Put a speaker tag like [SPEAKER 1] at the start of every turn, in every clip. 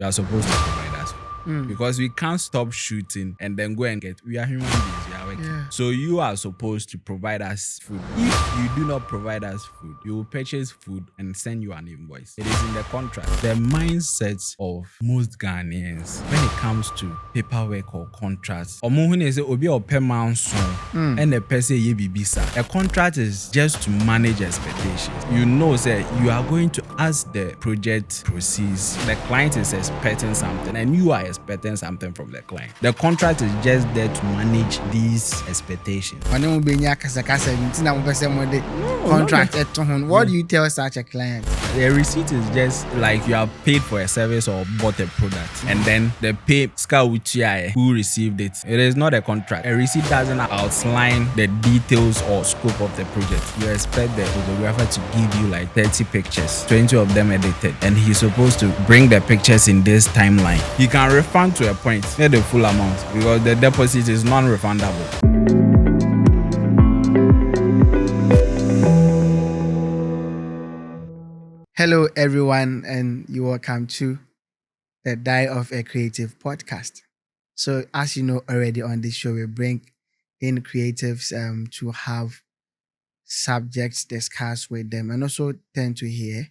[SPEAKER 1] You are supposed to provide us food. Because we can't stop shooting and then go and get. We are human beings. We are working.
[SPEAKER 2] Yeah.
[SPEAKER 1] So you are supposed to provide us food. If you do not provide us food, you will purchase food and send you an invoice. It is in the contract. The mindset of most Ghanaians when it comes to paperwork or contracts, and the person a contract is just to manage expectations. You know, say you are going to, as the project proceeds, the client is expecting something and you are expecting something from the client. The contract is just there to manage these expectations.
[SPEAKER 2] Contract. What do you tell such a client?
[SPEAKER 1] The receipt is just like you have paid for a service or bought a product, and then the pay who received it. It is not a contract. A receipt doesn't outline the details or scope of the project. You expect the photographer to give you like 30 pictures, 20 of them edited, and he's supposed to bring the pictures in this timeline. He can refund to a point, not the full amount, because the deposit is non-refundable.
[SPEAKER 2] Hello, everyone, and you're welcome to the Die of a Creative podcast. So, as you know already on this show, we bring in creatives to have subjects discussed with them and also tend to hear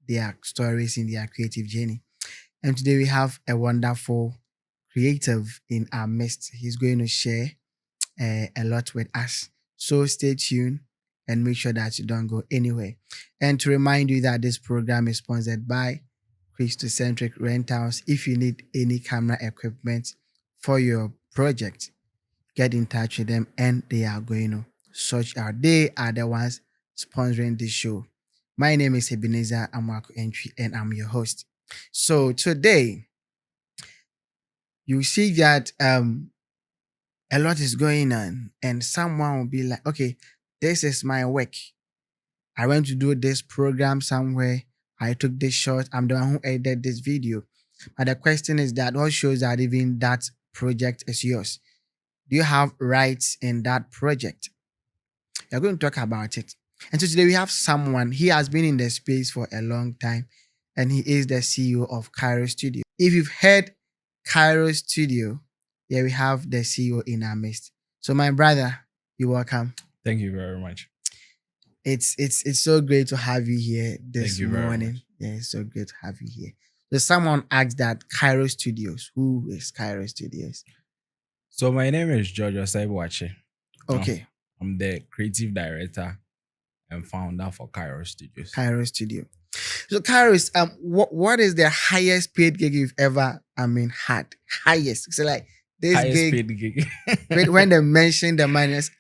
[SPEAKER 2] their stories in their creative journey. And today we have a wonderful creative in our midst. He's going to share a lot with us. So stay tuned and make sure that you don't go anywhere. And to remind you that this program is sponsored by Christocentric Rentals. If you need any camera equipment for your project, get in touch with them and they are going to sort out. They are the ones sponsoring this show. My name is Ebenezer Amwako Entry and I'm your host. So today, you see that a lot is going on and someone will be like, okay, this is my work. I went to do this program somewhere. I took this shot. I'm the one who edited this video. But the question is that what shows that even that project is yours? Do you have rights in that project? We're going to talk about it. And so today we have someone, he has been in the space for a long time and he is the CEO of Kairos Studio. If you've heard Kairos Studio, we have the CEO in our midst. So my brother, you're welcome.
[SPEAKER 1] Thank you very much.
[SPEAKER 2] It's so great to have you here this morning. Yeah, it's so great to have you here. So someone asked that Kairos Studios. Who is Kairos Studios?
[SPEAKER 1] So my name is Osei Boakye.
[SPEAKER 2] Okay.
[SPEAKER 1] I'm the creative director and founder for Kairos Studios.
[SPEAKER 2] Kairos Studio. So Kairos, what is the highest paid gig you've ever had? Highest. So like this
[SPEAKER 1] highest paid gig.
[SPEAKER 2] when they mention the money, it's,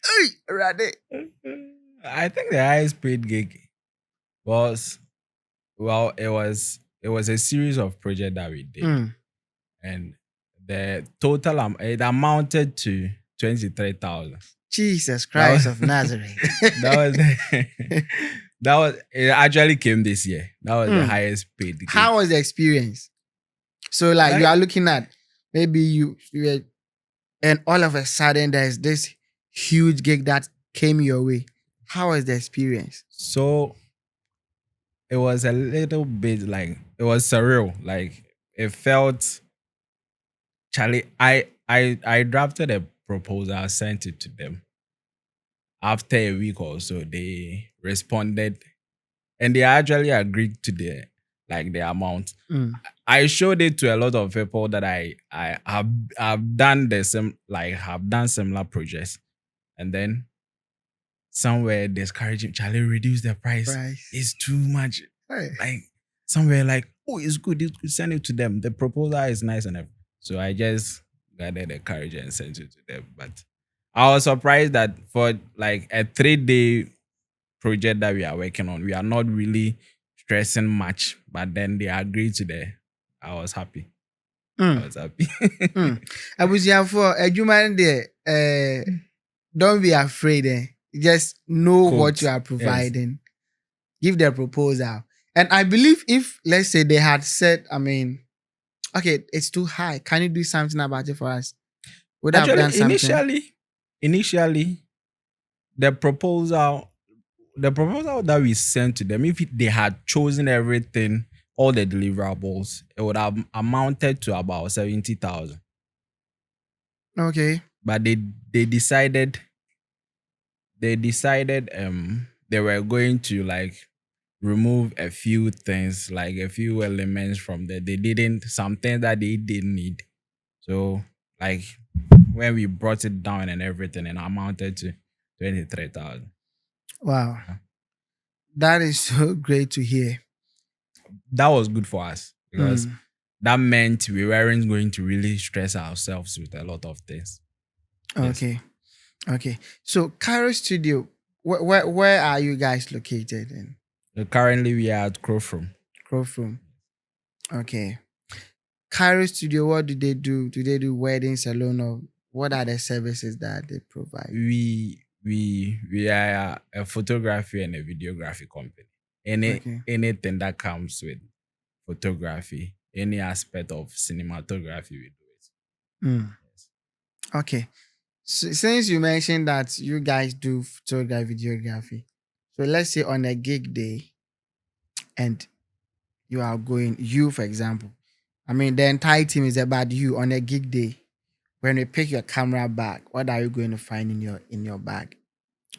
[SPEAKER 1] I think the highest paid gig was it was a series of projects that we did. And the total it amounted to 23,000.
[SPEAKER 2] Jesus Christ of Nazareth.
[SPEAKER 1] It actually came this year. That was the highest paid gig.
[SPEAKER 2] How was the experience? So like you are looking at maybe you were, and all of a sudden there's this huge gig that came your way. How was the experience?
[SPEAKER 1] So it was a little bit like, it was surreal. Like it felt, Charlie, I drafted a proposal, I sent it to them. After a week or so, they responded and they actually agreed to the amount. I showed it to a lot of people that I have done similar projects, and then somewhere discouraging, Charlie, reduce the price. It's too much.
[SPEAKER 2] Hey.
[SPEAKER 1] Like somewhere like, oh, it's good. Send it to them. The proposal is nice and everything. So I just gathered the courage and sent it to them. But I was surprised that for like a 3-day project that we are working on, we are not really stressing much. But then they agreed to I was happy. I was happy.
[SPEAKER 2] I was here for a human there. Don't be afraid. Just know what you are providing. Yes. Give the proposal. And I believe if, let's say, they had said, okay, it's too high. Can you do something about it for us? Would have done something.
[SPEAKER 1] Initially, the proposal that we sent to them, if they had chosen everything all the deliverables, it would have amounted to about 70,000.
[SPEAKER 2] Okay.
[SPEAKER 1] But they decided they were going to like remove a few things, like a few elements from there. They didn't some things that they didn't need. So like when we brought it down and everything, it amounted to 23,000.
[SPEAKER 2] Wow. That is so great to hear.
[SPEAKER 1] That was good for us because
[SPEAKER 2] Mm.
[SPEAKER 1] that meant we weren't going to really stress ourselves with a lot of things. Yes.
[SPEAKER 2] Okay. Okay. So Kairos Studio, where are you guys located in?
[SPEAKER 1] So currently we are at Crowfrom.
[SPEAKER 2] Crowfrom. Okay. Kairos Studio, what do they do? Do they do wedding salon, or what are the services that they provide?
[SPEAKER 1] We are a photography and a videography company.
[SPEAKER 2] Okay.
[SPEAKER 1] Anything that comes with photography, any aspect of cinematography, we do it.
[SPEAKER 2] Mm.
[SPEAKER 1] Yes.
[SPEAKER 2] Okay. So since you mentioned that you guys do photography, videography, so let's say on a gig day and you are going, you for example, I mean, the entire team is about you on a gig day. When you pick your camera bag, what are you going to find in your bag?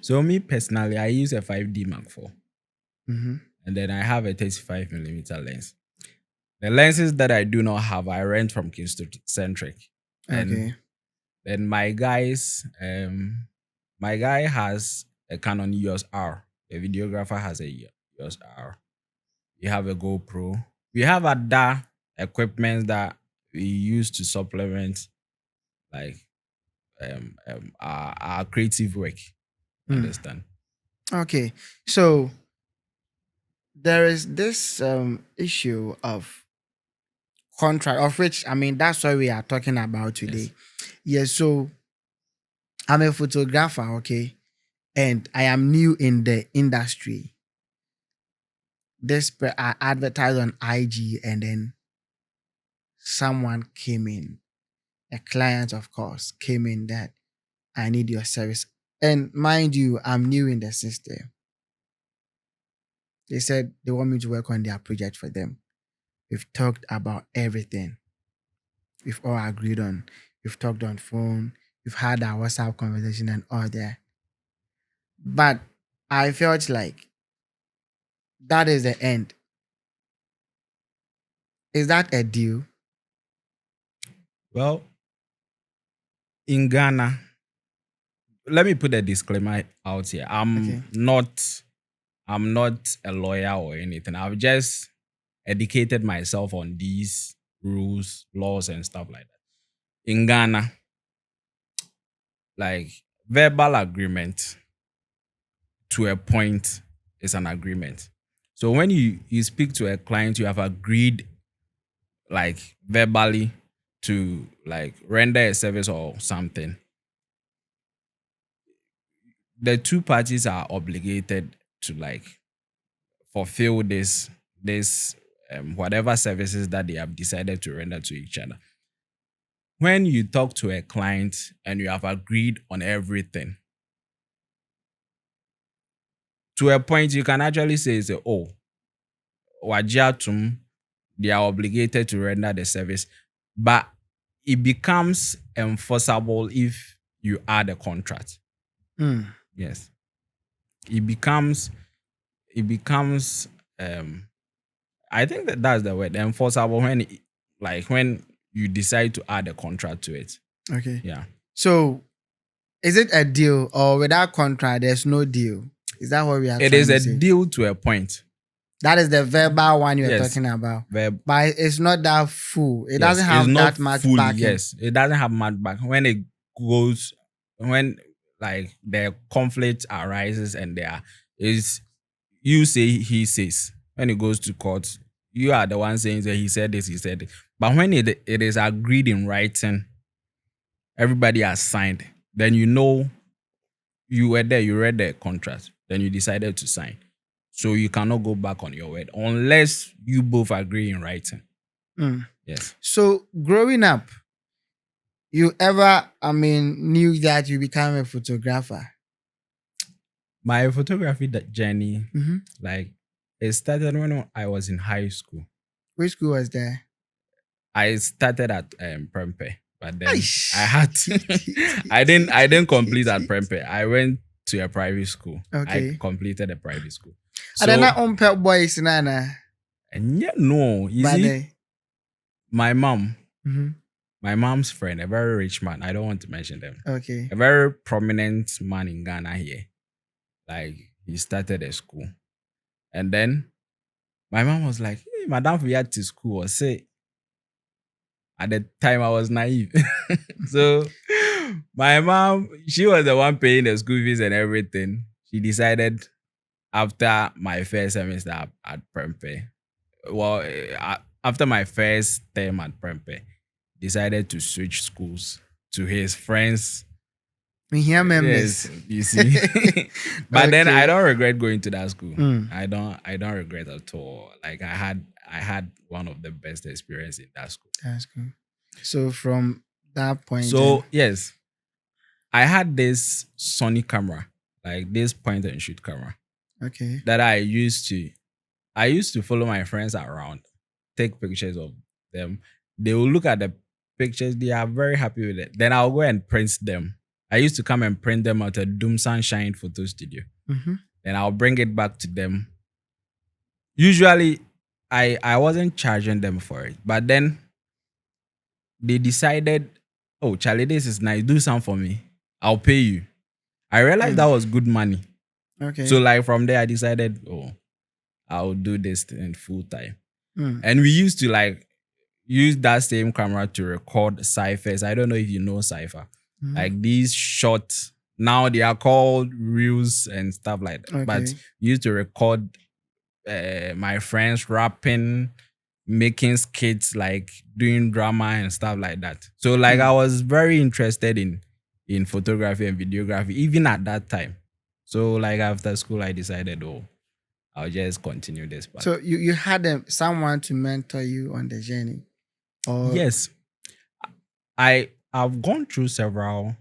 [SPEAKER 1] So me personally, I use a 5D Mark IV,
[SPEAKER 2] Mm-hmm.
[SPEAKER 1] and then I have a 35mm lens. The lenses that I do not have, I rent from Kingston Centric, and
[SPEAKER 2] Okay.
[SPEAKER 1] then my guy has a Canon EOS R. The videographer has a EOS R. We have a GoPro. We have other equipment that we use to supplement like our creative work. You
[SPEAKER 2] Mm.
[SPEAKER 1] understand?
[SPEAKER 2] Okay. So there is this issue of contract, of which, I mean, that's what we are talking about today.
[SPEAKER 1] Yes.
[SPEAKER 2] Yes. So I'm a photographer, okay, and I am new in the industry. I advertised on IG, and then someone came in, a client, of course, came in that I need your service. And mind you, I'm new in the system. They said they want me to work on their project for them. We've talked about everything. We've all agreed on. We've talked on phone. We've had our WhatsApp conversation and all that. But I felt like that is the end. Is that a deal?
[SPEAKER 1] Well, in Ghana, let me put a disclaimer out here.
[SPEAKER 2] Okay.
[SPEAKER 1] I'm not a lawyer or anything. I've just educated myself on these rules, laws, and stuff like that. In Ghana, like verbal agreement to a point is an agreement. So when you speak to a client, you have agreed like verbally to like render a service or something. The two parties are obligated to like fulfill this whatever services that they have decided to render to each other. When you talk to a client and you have agreed on everything, to a point you can actually say, oh, wajiatum, they are obligated to render the service, but it becomes enforceable if you add a contract.
[SPEAKER 2] Mm.
[SPEAKER 1] Yes, it becomes I think that's the word, enforceable, when when you decide to add a contract to it.
[SPEAKER 2] Okay.
[SPEAKER 1] Yeah.
[SPEAKER 2] So is it a deal, or without contract, there's no deal? Is that what we are
[SPEAKER 1] It
[SPEAKER 2] trying
[SPEAKER 1] is
[SPEAKER 2] to
[SPEAKER 1] a
[SPEAKER 2] say?
[SPEAKER 1] deal to a point.
[SPEAKER 2] That is the verbal one you're
[SPEAKER 1] Yes.
[SPEAKER 2] talking about.
[SPEAKER 1] Verb.
[SPEAKER 2] But it's not that full. It
[SPEAKER 1] Yes.
[SPEAKER 2] doesn't
[SPEAKER 1] It's
[SPEAKER 2] have
[SPEAKER 1] not
[SPEAKER 2] that much
[SPEAKER 1] fully.
[SPEAKER 2] backing.
[SPEAKER 1] Yes. It doesn't have much back. When like the conflict arises and there is, you say, he says. When it goes to court, you are the one saying that he said this, he said it. But when it is agreed in writing, everybody has signed, then you know you were there, you read the contract, then you decided to sign. So you cannot go back on your word unless you both agree in writing.
[SPEAKER 2] Mm.
[SPEAKER 1] Yes.
[SPEAKER 2] So growing up, you ever, I mean, knew that you become a photographer?
[SPEAKER 1] My photography journey,
[SPEAKER 2] Mm-hmm.
[SPEAKER 1] like, it started when I was in high school.
[SPEAKER 2] Which school was there?
[SPEAKER 1] I started at Prempe, but then I
[SPEAKER 2] Aish.
[SPEAKER 1] had I didn't complete at Prempe. I went to a private school. I
[SPEAKER 2] Okay.
[SPEAKER 1] completed a private school.
[SPEAKER 2] And then
[SPEAKER 1] So
[SPEAKER 2] not unpaid boys, nana.
[SPEAKER 1] and yeah, no, you
[SPEAKER 2] But
[SPEAKER 1] see, my mom,
[SPEAKER 2] mm-hmm.
[SPEAKER 1] my mom's friend, a very rich man. I don't want to mention them.
[SPEAKER 2] Okay.
[SPEAKER 1] A very prominent man in Ghana here. Like he started a school. And then my mom was like, hey, Madam, we had to school or say at the time I was naive. So my mom, she was the one paying the school fees and everything. She decided after my first semester at Prempe, well, after my first term at Prempe, decided to switch schools to his friends.
[SPEAKER 2] We hear
[SPEAKER 1] Yes,
[SPEAKER 2] members.
[SPEAKER 1] you see. But then I
[SPEAKER 2] Okay.
[SPEAKER 1] don't regret going to that school.
[SPEAKER 2] Mm.
[SPEAKER 1] I don't regret at all. Like I had one of the best experience in that school.
[SPEAKER 2] That's cool. So from that point,
[SPEAKER 1] So yes, I had this Sony camera, like this point and shoot camera
[SPEAKER 2] okay.
[SPEAKER 1] that I used to follow my friends around, take pictures of them. They will look at the pictures, they are very happy with it. Then I'll go and print them. I used to come and print them at a Doom Sunshine photo studio.
[SPEAKER 2] Mm-hmm.
[SPEAKER 1] Then I'll bring it back to them. Usually I wasn't charging them for it, but then they decided, oh Charlie, this is nice. Do something for me. I'll pay you. I realized that was good money.
[SPEAKER 2] Okay.
[SPEAKER 1] So like from there I decided, oh, I'll do this in full time.
[SPEAKER 2] Mm.
[SPEAKER 1] And we used to like use that same camera to record ciphers. I don't know if you know cipher.
[SPEAKER 2] Mm-hmm.
[SPEAKER 1] Like these short, now they are called reels and stuff like that.
[SPEAKER 2] Okay.
[SPEAKER 1] But we used to record my friends rapping, making skits, like doing drama and stuff like that. So like I was very interested in photography and videography even at that time. So like after school I decided, oh, I'll just continue this path.
[SPEAKER 2] So you had someone to mentor you on the journey, or
[SPEAKER 1] Yes, I've gone through several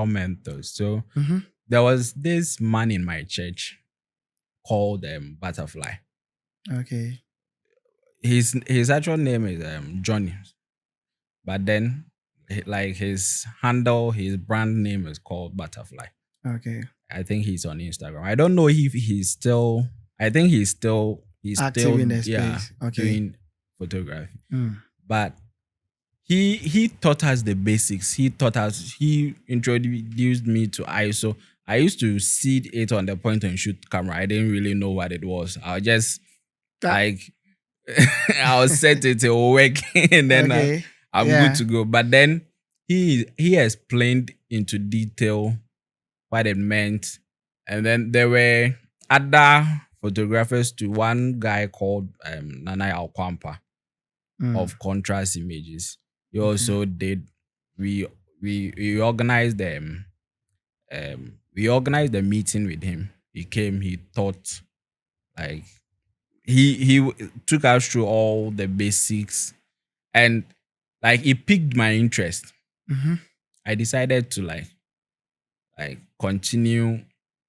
[SPEAKER 1] mentors. So
[SPEAKER 2] mm-hmm.
[SPEAKER 1] there was this man in my church called Butterfly.
[SPEAKER 2] Okay.
[SPEAKER 1] His actual name is Johnny, but then like his handle, his brand name is called Butterfly.
[SPEAKER 2] Okay.
[SPEAKER 1] I think he's on Instagram. I don't know if he's still. I think he's
[SPEAKER 2] Active
[SPEAKER 1] still
[SPEAKER 2] in the space. Okay.
[SPEAKER 1] doing photography.
[SPEAKER 2] Mm.
[SPEAKER 1] But he taught us the basics. He introduced me to ISO. I used to see it on the point and shoot camera. I didn't really know what it was. I'll just like I'll set it to work and then
[SPEAKER 2] okay.
[SPEAKER 1] I'm good to go. But then he explained into detail what it meant. And then there were other photographers to one guy called Nana Alkwampa of Contrast Images. He also did we organized them we organized the meeting with him. He came, he taught, like he took us through all the basics, and like it piqued my interest.
[SPEAKER 2] Mm-hmm.
[SPEAKER 1] I decided to like continue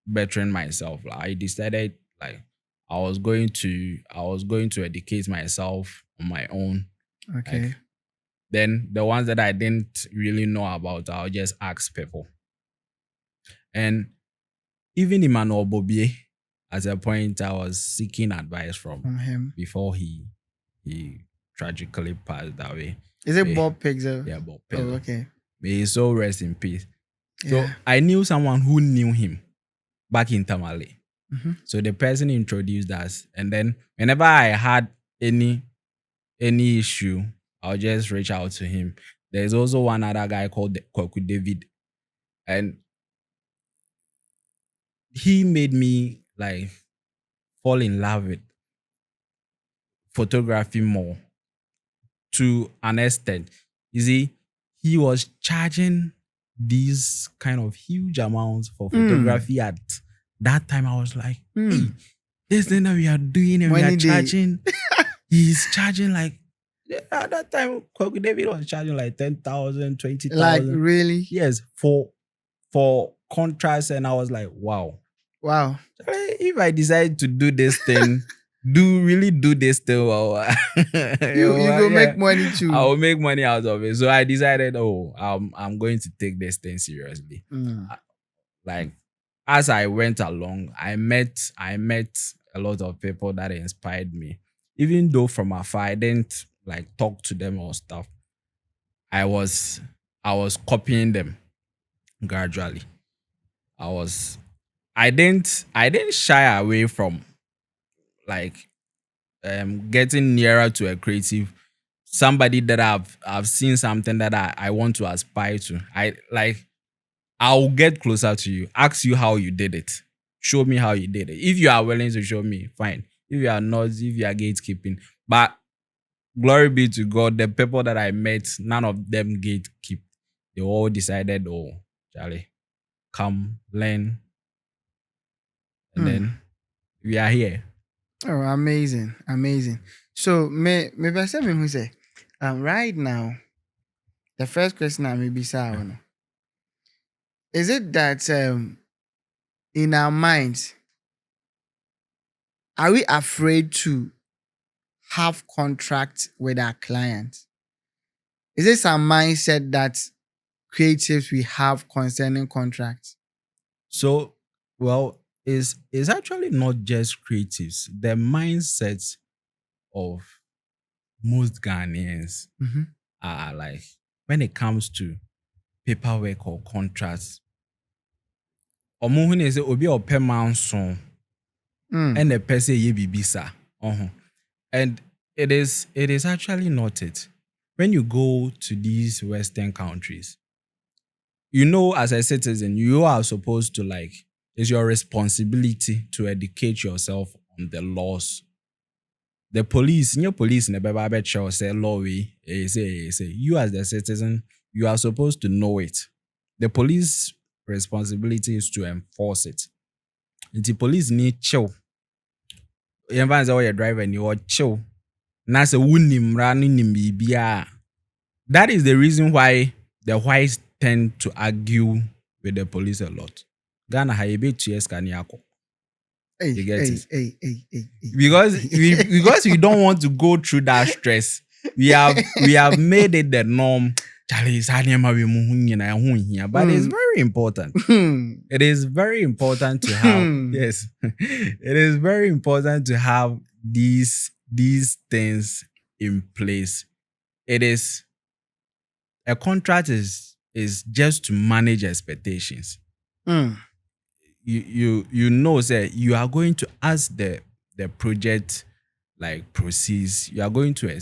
[SPEAKER 1] bettering myself. I decided like I was going to educate myself on my own.
[SPEAKER 2] Okay.
[SPEAKER 1] Like, then the ones that I didn't really know about, I'll just ask people. And even Emmanuel Bobier, at a point, I was seeking advice from
[SPEAKER 2] him
[SPEAKER 1] before he tragically passed away.
[SPEAKER 2] Is it Bob Pixel?
[SPEAKER 1] Yeah, Bob Pixel.
[SPEAKER 2] Oh, okay.
[SPEAKER 1] May his soul rest in peace.
[SPEAKER 2] Yeah.
[SPEAKER 1] So I knew someone who knew him back in Tamale.
[SPEAKER 2] Mm-hmm.
[SPEAKER 1] So the person introduced us, and then whenever I had any issue, I'll just reach out to him. There's also one other guy called Kwaku David, and he made me like fall in love with photography more to an extent. You see, he was charging these kind of huge amounts for photography at that time. I was like, hey, this thing that we are doing and we are charging, he's charging like, at that time, Kwaku David was charging like 10,000, 20,000.
[SPEAKER 2] Like, really?
[SPEAKER 1] Yes, for contrast. And I was like, wow.
[SPEAKER 2] Wow.
[SPEAKER 1] If I decide to do this thing, really do this thing well.
[SPEAKER 2] You go
[SPEAKER 1] Yeah,
[SPEAKER 2] make money
[SPEAKER 1] I
[SPEAKER 2] too.
[SPEAKER 1] will make money out of it. So I decided, oh, I'm going to take this thing seriously.
[SPEAKER 2] Mm.
[SPEAKER 1] Like as I went along, I met a lot of people that inspired me. Even though from afar I didn't like talk to them or stuff, I was I was copying them gradually. I was I didn't shy away from like getting nearer to a creative, somebody that I've seen something that I want to aspire to. I'll get closer to you, ask you how you did it. Show me how you did it. If you are willing to show me, fine. If you are not, if you are gatekeeping. But glory be to God, the people that I met, none of them gatekeep. They all decided, oh, Charlie, come, learn, and
[SPEAKER 2] Mm.
[SPEAKER 1] then we are here.
[SPEAKER 2] Oh, amazing, amazing. So me person me who say, right now, the first question I may be saying, is it that in our minds, are we afraid to have contracts with our clients? Is this a mindset that creatives we have concerning contracts?
[SPEAKER 1] So, well, it's actually not just creatives. The mindsets of most Ghanaians
[SPEAKER 2] Mm-hmm.
[SPEAKER 1] are like when it comes to paperwork or contracts. Omo hu ne sɛ obi a ɔpɛ manso
[SPEAKER 2] Mm.
[SPEAKER 1] ɛna ɛpɛ sɛ ɛyɛ biribi saa. And it is actually not it. When you go to these Western countries, as a citizen, you are supposed to like, it's your responsibility to educate yourself on the laws. The police, in your police in the Bible say law say you as the citizen, you are supposed to know it. The police responsibility is to enforce it. The police need chill. Even say you're driver and you chill. Na say wunim ra no nim bibia. That is the reason why the whites tend to argue with the police a lot. Ghana ha ebe tues kaniako.
[SPEAKER 2] Hey,
[SPEAKER 1] You get it?
[SPEAKER 2] hey.
[SPEAKER 1] Because we don't want to go through that stress. We have made it the norm. Charlie, but it's very important. It is very important to have yes. It is very important to have these things in place. It is a contract is just to manage expectations.
[SPEAKER 2] Mm.
[SPEAKER 1] You know that you are going to, as the project like proceeds, you are going to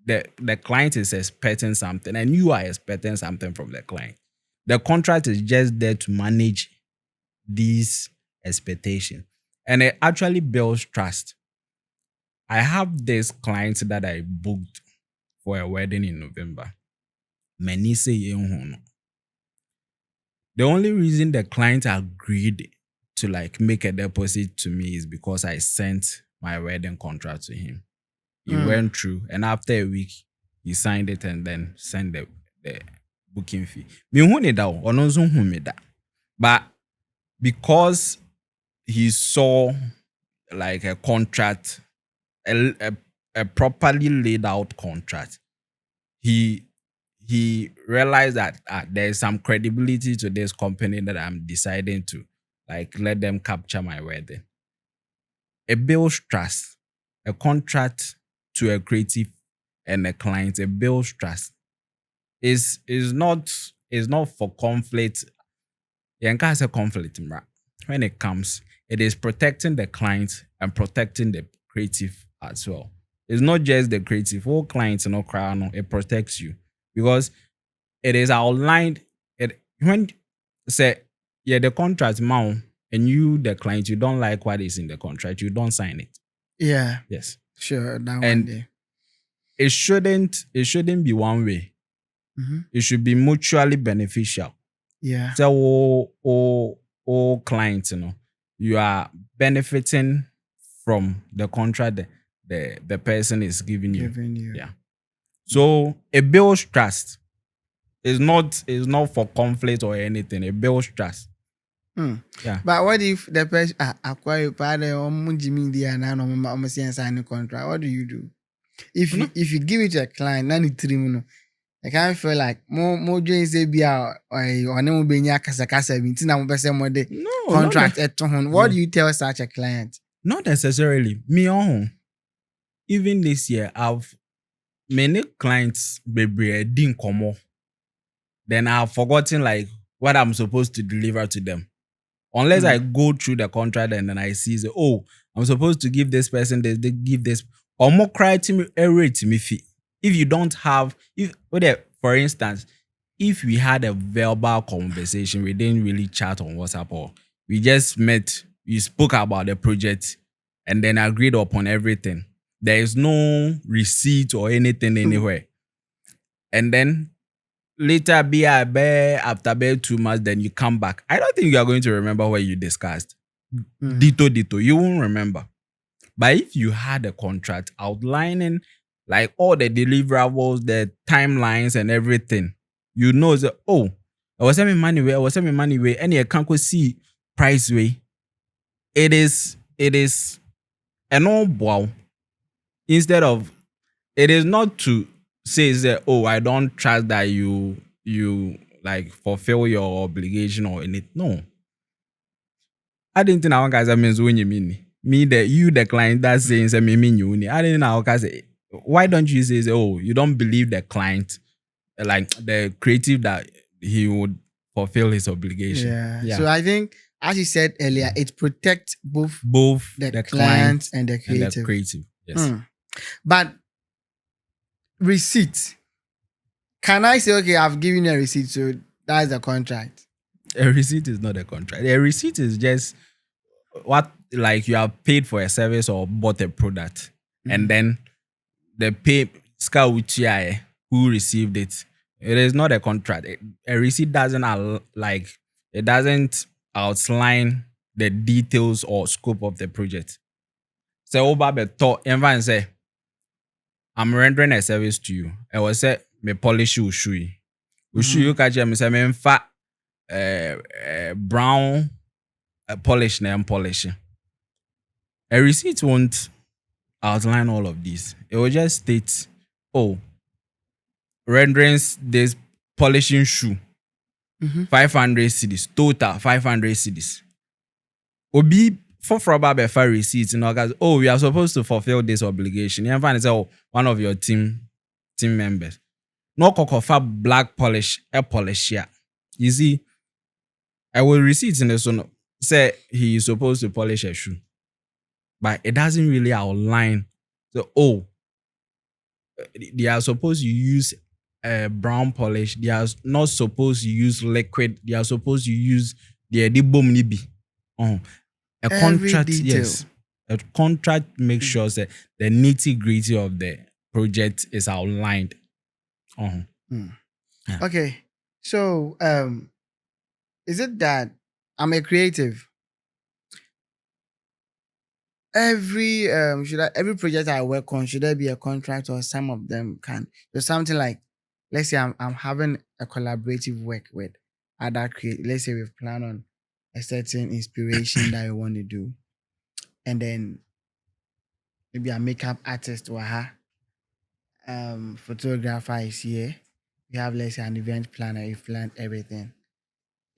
[SPEAKER 1] the client is expecting something and you are expecting something from the client. The contract is just there to manage these expectations, and it actually builds trust. I have this client that I booked for a wedding in November. Many say no. The only reason the client agreed to like make a deposit to me is because I sent my wedding contract to him. He went through, and after a week, he signed it and then sent the booking fee. Me hu ne da o, ɔno nso hu me da. But because he saw like a contract, a properly laid out contract, he realized that there is some credibility to this company that I'm deciding to like let them capture my wedding. It builds trust. A contract to a creative and a client, it builds trust. Is not for conflict. Yanka has a conflict, mra. When it comes, it is protecting the client and protecting the creative as well. It's not just the creative. All clients, crown, it protects you because it is outlined. It when say yeah the contract now and you the client you don't like what is in the contract, you don't sign it.
[SPEAKER 2] Yeah.
[SPEAKER 1] Yes.
[SPEAKER 2] Sure. That one
[SPEAKER 1] And
[SPEAKER 2] day.
[SPEAKER 1] it shouldn't be one way.
[SPEAKER 2] Mm-hmm.
[SPEAKER 1] It should be mutually beneficial.
[SPEAKER 2] Yeah.
[SPEAKER 1] So all clients, you are benefiting from the contract the person is giving you.
[SPEAKER 2] Giving you.
[SPEAKER 1] Yeah. So it builds trust. It's not for conflict or anything. It builds trust.
[SPEAKER 2] Hmm.
[SPEAKER 1] Yeah.
[SPEAKER 2] But what if the person acquire part of Jimmy and I know sign a contract? What do you do?
[SPEAKER 1] No,
[SPEAKER 2] If you give it to a client, none three no. I can't feel like more join say be or no be nya kasa kasa bi nti na mo pese mo de
[SPEAKER 1] no, not
[SPEAKER 2] contract
[SPEAKER 1] that.
[SPEAKER 2] eto ho. What
[SPEAKER 1] Yeah.
[SPEAKER 2] do you tell such a client?
[SPEAKER 1] Not necessarily. Me on. Even this year, I've many clients bebree didn't come off. Then I've forgotten like what I'm supposed to deliver to them. Unless I go through the contract and then I see, say, oh, I'm supposed to give this person this, they give this, or more cry to me, a rate to me fee. If you don't have, if okay, for instance, if we had a verbal conversation, we didn't really chat on WhatsApp or we just met, we spoke about the project and then agreed upon everything. There is no receipt or anything anywhere. And then later after 2 months, then you come back. I don't think you are going to remember what you discussed. Ditto, you won't remember. But if you had a contract outlining like all the deliverables, the timelines and everything, you know that, oh, I was sending money way, and you can't go see price way. It is an all wow. Instead of, it is not to say that, oh, I don't trust that you like fulfill your obligation or anything. No. I didn't think our guys means when you mean me the you the client that's saying say me mean you. I didn't know guys say, why don't you say, oh, you don't believe the client like the creative that he would fulfill his obligation.
[SPEAKER 2] Yeah.
[SPEAKER 1] Yeah.
[SPEAKER 2] So I think as you said earlier, it protects both
[SPEAKER 1] Both
[SPEAKER 2] the
[SPEAKER 1] the
[SPEAKER 2] client
[SPEAKER 1] client
[SPEAKER 2] and the
[SPEAKER 1] and the
[SPEAKER 2] creative.
[SPEAKER 1] creative. Yes.
[SPEAKER 2] But receipt. Can I say, okay, I've given you a receipt, so that's the contract?
[SPEAKER 1] A receipt is not a contract. A receipt is just what like you have paid for a service or bought a product, and then the pay scar with who received it. It is not a contract. A receipt doesn't like it doesn't outline the details or scope of the project. So Oba thought and say, I'm rendering a service to you. I was say me polish you shoe. Ushu you catch me say me fa brown polish na polish. A receipt won't outline all of these. It will just state, oh, renderings this polishing shoe 500 cedis, total 500 cedis. Obi for ba be for receipts, guys, oh, we are supposed to fulfill this obligation. You find oh, one of your team members. No kokofa black polish, a polish here. You see, I will receipts in this one say he is supposed to polish a shoe, but it doesn't really outline. So, oh, they are supposed to use brown polish. They are not supposed to use liquid. They are supposed to use the boom nibi. A
[SPEAKER 2] Every
[SPEAKER 1] contract,
[SPEAKER 2] detail.
[SPEAKER 1] yes. A contract makes sure that the nitty gritty of the project is outlined. Yeah.
[SPEAKER 2] Okay. So is it that I'm a creative? Every project I work on, should there be a contract or some of them can? So something like, let's say I'm having a collaborative work with other create. Let's say we've planned on a certain inspiration that we want to do, and then maybe a makeup artist or photographer is here. We have, let's say, an event planner. We planned everything.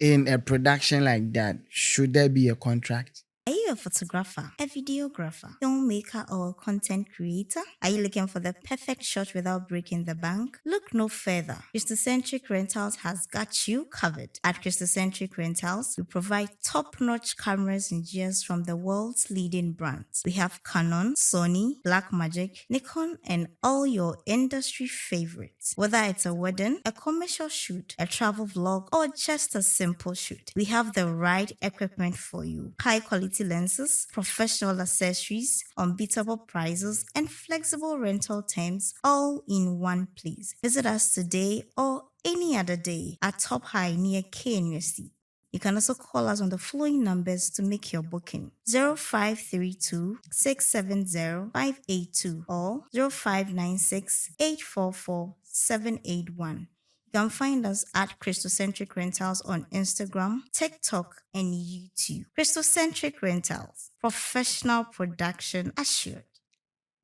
[SPEAKER 2] In a production like that, should there be a contract?
[SPEAKER 3] Are you a photographer, a videographer, filmmaker, or a content creator? Are you looking for the perfect shot without breaking the bank? Look no further. Christocentric Rentals has got you covered. At Christocentric Rentals, we provide top-notch cameras and gears from the world's leading brands. We have Canon, Sony, Blackmagic, Nikon, and all your industry favorites. Whether it's a wedding, a commercial shoot, a travel vlog, or just a simple shoot, we have the right equipment for you. High quality lenses, professional accessories, unbeatable prices, and flexible rental terms all in one place. Visit us today or any other day at Top High near KNUST. You can also call us on the following numbers to make your booking: 0532 670 582 or 0596 844 781. You can find us at Christocentric Rentals on Instagram, TikTok, and YouTube. Christocentric Rentals, professional production assured.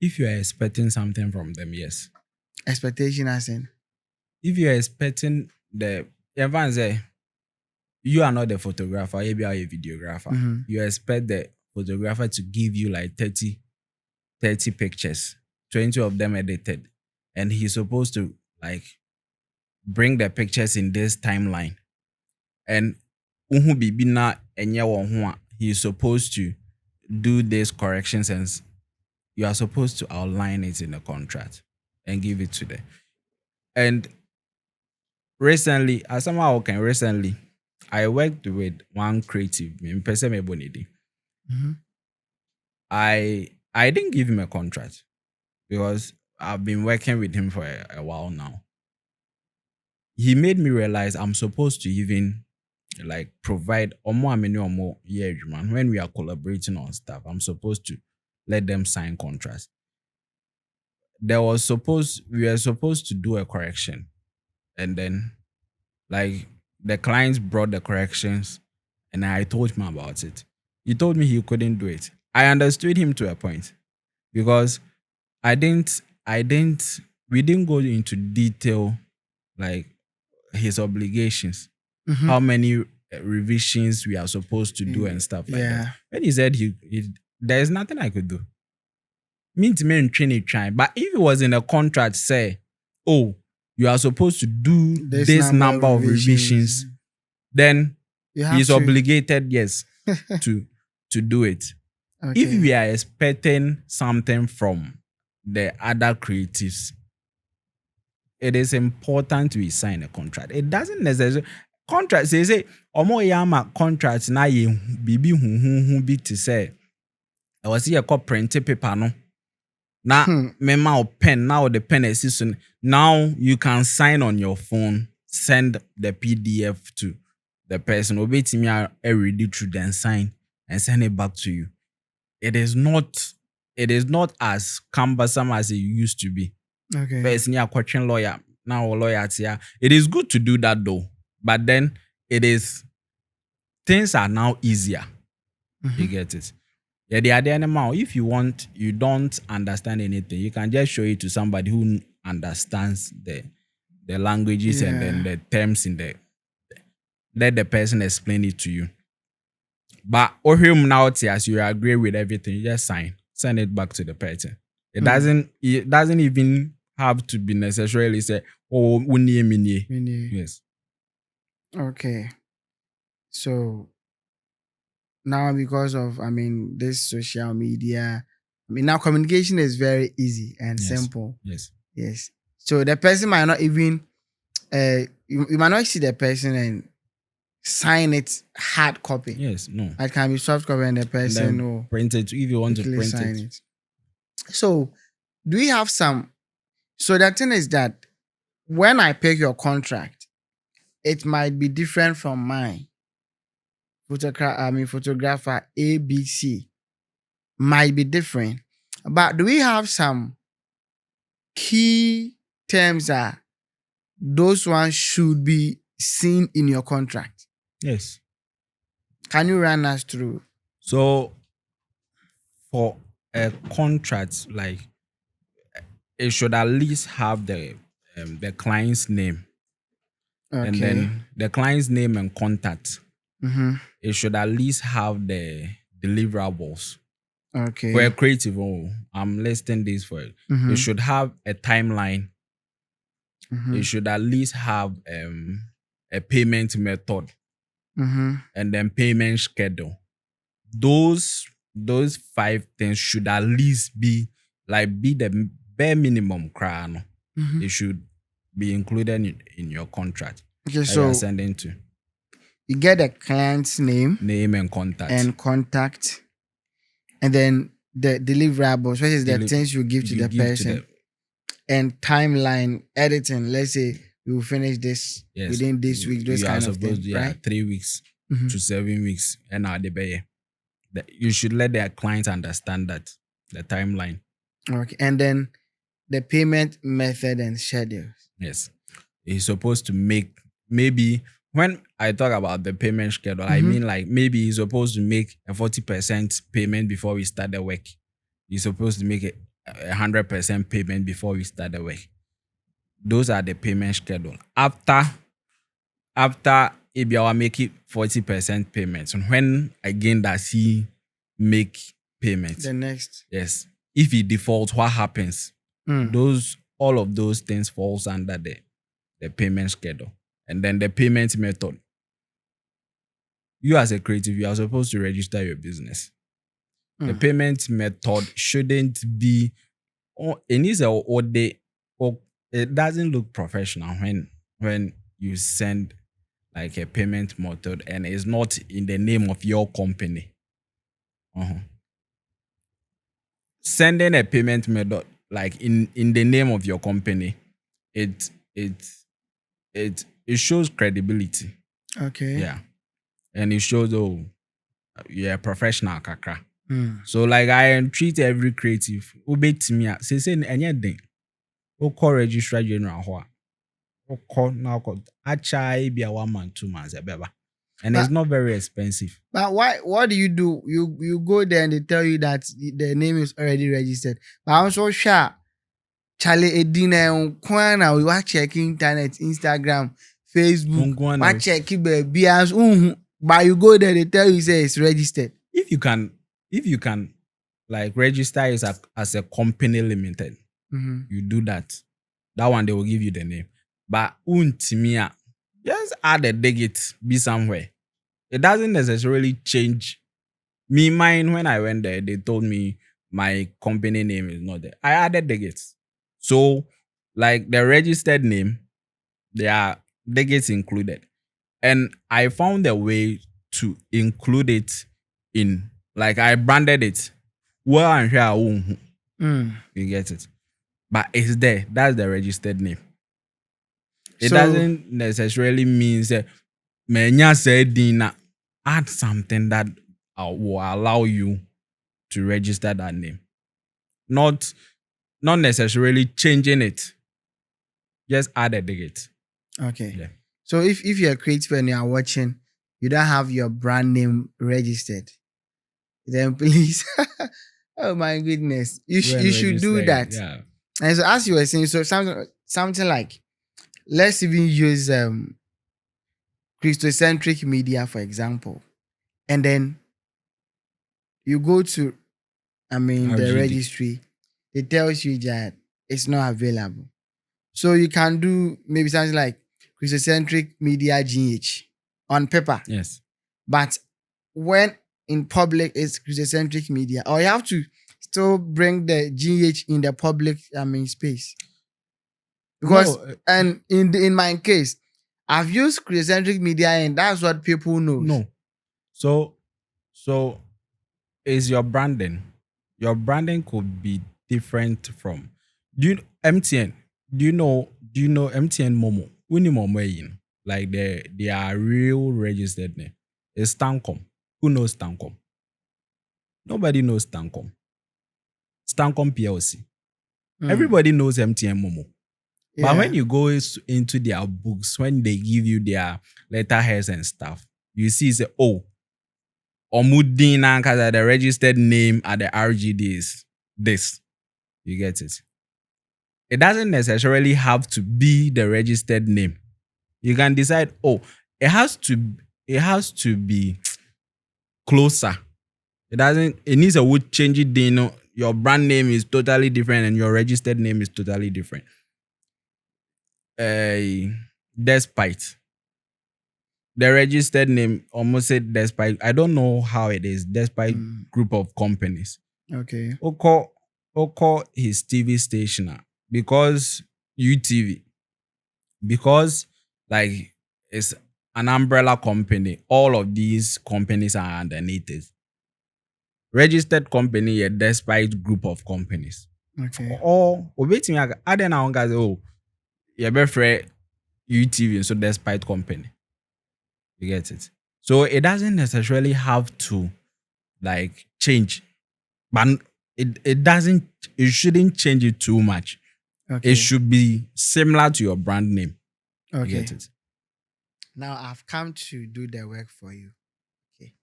[SPEAKER 1] If you are expecting something from them, yes.
[SPEAKER 2] Expectation as in.
[SPEAKER 1] If you are expecting everyone say you are not the photographer, maybe you are a videographer.
[SPEAKER 2] Mhm.
[SPEAKER 1] You expect the photographer to give you like 30 pictures, 20 of them edited, and he's supposed to like bring the pictures in this timeline. And uhu bibi na enye wo ho a, he's supposed to do these corrections, and you are supposed to outline it in the contract and give it to them. And recently, I worked with one creative.
[SPEAKER 2] Mhm.
[SPEAKER 1] I didn't give him a contract because I've been working with him for a while now. He made me realize I'm supposed to even like provide when we are collaborating on stuff. I'm supposed to let them sign contracts. We were supposed to do a correction, and then like the clients brought the corrections, and I told him about it. He told me he couldn't do it. I understood him to a point because we didn't go into detail like his obligations,
[SPEAKER 2] Mhm.
[SPEAKER 1] how many revisions we are supposed to do and stuff like
[SPEAKER 2] Yeah.
[SPEAKER 1] that. When he said there's nothing I could do. Mean to me try. But if it was in a contract, say, oh, you are supposed to do this number of revisions, then
[SPEAKER 2] You have
[SPEAKER 1] he's
[SPEAKER 2] to.
[SPEAKER 1] obligated, yes, to do it.
[SPEAKER 2] Okay.
[SPEAKER 1] If we are expecting something from the other creatives, it is important we sign a contract. It doesn't necessarily contract say omo yama contract na ye bibi hu bi to say I was here called print paper no. Now mema o pen now the pen is now you can sign on your phone, send the PDF to the person, obetimi a read it through, then sign and send it back to you. It is not as cumbersome as it used to be.
[SPEAKER 2] Okay.
[SPEAKER 1] First, near question lawyer, now lawyer here. It is good to do that though, but then things are now easier. You get it? Yeah, the idea now, if you don't understand anything, you can just show it to somebody who understands the languages and then the terms in the. Let the person explain it to you. But him now, as you agree with everything, you just send it back to the person. It doesn't even have to be necessarily say, oh, unye. Yes.
[SPEAKER 2] Okay. So now because of this social media, now communication is very easy and simple.
[SPEAKER 1] Yes.
[SPEAKER 2] So the person might not even you might not see the person and sign it hard copy.
[SPEAKER 1] Yes, no.
[SPEAKER 2] It can be soft copy and the person will
[SPEAKER 1] print it if you want to print
[SPEAKER 2] sign
[SPEAKER 1] it.
[SPEAKER 2] So do we have some? So the thing is that when I pick your contract, it might be different from mine. Photographer ABC might be different. But do we have some key terms that those ones should be seen in your contract?
[SPEAKER 1] Yes.
[SPEAKER 2] Can you run us through?
[SPEAKER 1] So for a contract, like it should at least have the client's name.
[SPEAKER 2] Okay.
[SPEAKER 1] And then the client's name and contact.
[SPEAKER 2] Mm-hmm.
[SPEAKER 1] It should at least have the deliverables.
[SPEAKER 2] Okay.
[SPEAKER 1] For a creative, I'm listing this for it.
[SPEAKER 2] Mm-hmm.
[SPEAKER 1] It should have a timeline.
[SPEAKER 2] Mm-hmm.
[SPEAKER 1] It should at least have a payment method.
[SPEAKER 2] Mm-hmm.
[SPEAKER 1] And then payment schedule. Those 5 things should at least be the bare minimum crown.
[SPEAKER 2] Mm-hmm.
[SPEAKER 1] It should be included in your contract.
[SPEAKER 2] Okay, so
[SPEAKER 1] you're sending to.
[SPEAKER 2] You get the client's name
[SPEAKER 1] And contact.
[SPEAKER 2] And then the deliverables, which is the things you give to the person. And timeline editing. Let's say you will finish this within this week, those kind of things. Right?
[SPEAKER 1] 3 weeks to 7 weeks. And now you should let their clients understand that, the timeline.
[SPEAKER 2] Okay. And then the payment method and schedule.
[SPEAKER 1] Yes. He's supposed to make, maybe when I talk about the payment schedule, I
[SPEAKER 2] Mhm.
[SPEAKER 1] mean like maybe he's supposed to make a 40% payment before we start the work. He's supposed to make a 100% payment before we start the work. Those are the payment schedule. After Ibiawa make it 40% payments, and when again does he make payments?
[SPEAKER 2] The next.
[SPEAKER 1] Yes. If he defaults, what happens? All of those things falls under the payment schedule. And then the payment method. You as a creative, you are supposed to register your business. The payment method shouldn't be, it needs it doesn't look professional when you send like a payment method and it's not in the name of your company. Sending a payment method like in the name of your company, it shows credibility.
[SPEAKER 2] Okay.
[SPEAKER 1] Yeah. And it shows, oh, you're a professional kakra. So like I treat every creative. Ubet me say anything. Oko registrar general ho. Oko now achai be a 1 month 2 months ebeba. And it's not very expensive.
[SPEAKER 2] But what do? You go there and they tell you that the name is already registered. But I'm so sure Charlie Edina Kwana, we were checking internet, Instagram, Facebook, we checking baby. But you go there, they tell you say it's registered.
[SPEAKER 1] If you can like register it as a company limited, you do that. That one they will give you the name. But untimia, just add a digit, be somewhere. It doesn't necessarily change. Me, mine, when I went there, they told me my company name is not there. I added digits. So, like the registered name, there are digits included. And I found a way to include it in, like I branded it. Well, and here, you get it. But it's there. That's the registered name. It doesn't necessarily mean that Menya said Dina add something that will allow you to register that name. Not necessarily changing it. Just add a digit.
[SPEAKER 2] Okay.
[SPEAKER 1] Yeah.
[SPEAKER 2] So if you're creative and you are watching, you don't have your brand name registered, then please, oh my goodness, you should do that.
[SPEAKER 1] Yeah.
[SPEAKER 2] And so as you were saying, so something like, let's even use Christocentric media, for example. And then you go to, the
[SPEAKER 1] RGD.
[SPEAKER 2] registry, it tells you that it's not available. So you can do maybe something like Christocentric media GH on paper.
[SPEAKER 1] Yes.
[SPEAKER 2] But when in public it's Christocentric media, or you have to still bring the GH in the public space. Because and in my case, I've used Christocentric media and that's what people know.
[SPEAKER 1] No. So is your branding. Your branding could be different from MTN. Do you know MTN Momo? Uni Momo like they are real registered name. It's Stancom. Who knows Stancom? Nobody knows Stancom. Stancom PLC. Everybody knows MTN Momo.
[SPEAKER 2] Yeah.
[SPEAKER 1] But when you go into their books, when they give you their letterheads and stuff, you see say, oh, Omudina, because the registered name at the RGD is this. You get it? It doesn't necessarily have to be the registered name. You can decide, oh, it has to be closer. It needs a wood change it. Your brand name is totally different and your registered name is totally different. Despite the registered name, almost said despite, I don't know how it is, despite group of companies.
[SPEAKER 2] Okay.
[SPEAKER 1] Oko his TV station because UTV, because like it's an umbrella company. All of these companies are underneath it. Registered company, a despite group of companies.
[SPEAKER 2] Okay.
[SPEAKER 1] Or waiting, I don't know, guys. Oh, you're better UTV, so despite company. You get it? So it doesn't necessarily have to like change, but it shouldn't change it too much.
[SPEAKER 2] Okay.
[SPEAKER 1] It should be similar to your brand name. You
[SPEAKER 2] Okay.
[SPEAKER 1] get it?
[SPEAKER 2] Now I've come to do the work for you. Okay.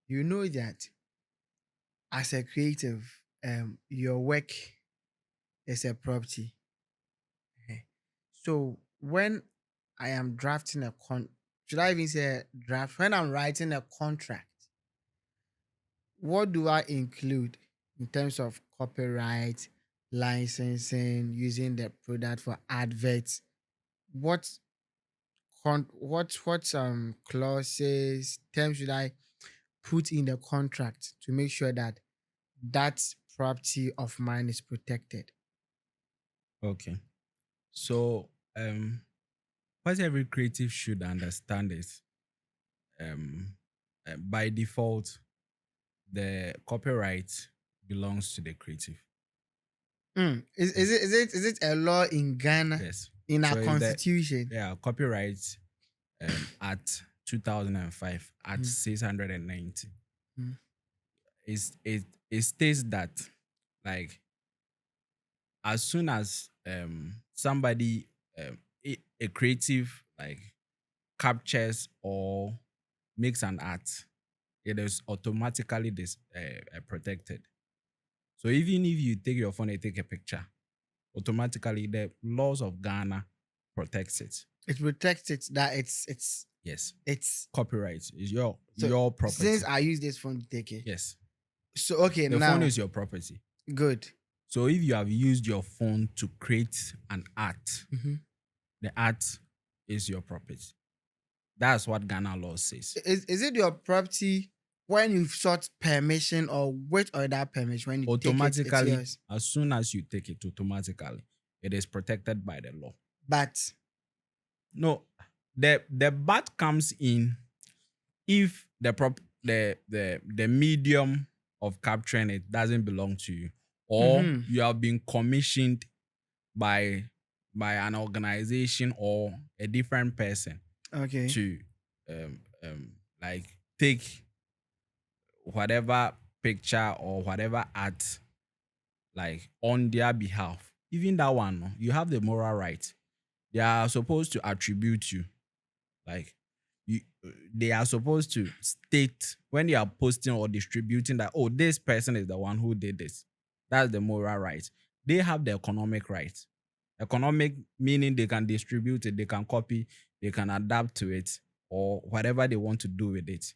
[SPEAKER 2] You know that as a creative, your work is a property. Okay. So when I am drafting a should I even say draft? When I'm writing a contract, what do I include in terms of copyright, licensing, using the product for adverts? What what clauses, terms should I put in the contract to make sure that that property of mine is protected?
[SPEAKER 1] Okay. So what every creative should understand is um by default the copyright belongs to the creative. Yes.
[SPEAKER 2] Is it a law in Ghana
[SPEAKER 1] Yes.
[SPEAKER 2] in our
[SPEAKER 1] So is the
[SPEAKER 2] constitution?
[SPEAKER 1] copyright at 2005 at
[SPEAKER 2] Mm,
[SPEAKER 1] 690
[SPEAKER 2] mm,
[SPEAKER 1] it states that like as soon as somebody a creative like captures or makes an art, it is automatically protected. So even if you take your phone and take a picture, automatically the laws of Ghana protects it.
[SPEAKER 2] it protects it that it's
[SPEAKER 1] Yes,
[SPEAKER 2] it's
[SPEAKER 1] copyright is
[SPEAKER 2] so
[SPEAKER 1] your property.
[SPEAKER 2] since I use this phone to take it.
[SPEAKER 1] Yes,
[SPEAKER 2] So okay,
[SPEAKER 1] the phone
[SPEAKER 2] now
[SPEAKER 1] is your property.
[SPEAKER 2] good.
[SPEAKER 1] So if you have used your phone to create an art,
[SPEAKER 2] Mhm.
[SPEAKER 1] the art is your property. That's what Ghana law says.
[SPEAKER 2] Is it your property when you sought permission or wait or that permission when you take it, it's
[SPEAKER 1] Automatically,
[SPEAKER 2] yours.
[SPEAKER 1] as soon as you take it, automatically, it is protected by the law.
[SPEAKER 2] But
[SPEAKER 1] No, the bat comes in if the medium of capturing it doesn't belong to you, or
[SPEAKER 2] Mhm.
[SPEAKER 1] you have been commissioned by an organization or a different person
[SPEAKER 2] okay.
[SPEAKER 1] to like take whatever picture or whatever art like on their behalf. Even that one, no, you have the moral right. They are supposed to attribute you. Like you they are supposed to state when you are posting or distributing that, oh, this person is the one who did this. That's the moral right. They have the economic right. Economic meaning they can distribute it, they can copy, they can adapt to it, or whatever they want to do with it.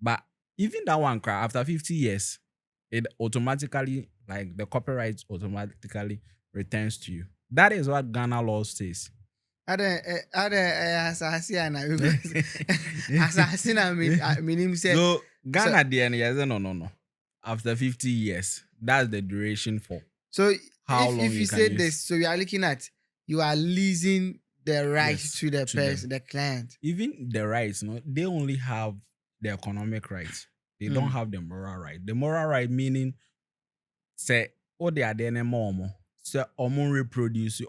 [SPEAKER 1] But even that one cry after 50 years, it automatically, like the copyright automatically returns to you. That is what Ghana law says.
[SPEAKER 2] Ada assassin na because assassin I mean say
[SPEAKER 1] So
[SPEAKER 2] so
[SPEAKER 1] Ghana the yes, no. After 50 years, that's the duration for
[SPEAKER 2] so
[SPEAKER 1] how long
[SPEAKER 2] if you
[SPEAKER 1] you can
[SPEAKER 2] say
[SPEAKER 1] use.
[SPEAKER 2] this, so you are looking at you are leasing the right
[SPEAKER 1] Yes,
[SPEAKER 2] to the
[SPEAKER 1] to
[SPEAKER 2] person,
[SPEAKER 1] them.
[SPEAKER 2] the client.
[SPEAKER 1] Even the rights, no, they only have the economic rights. They don't
[SPEAKER 2] Mm.
[SPEAKER 1] have the moral right. The moral right meaning say oh they are there more. Say reproduce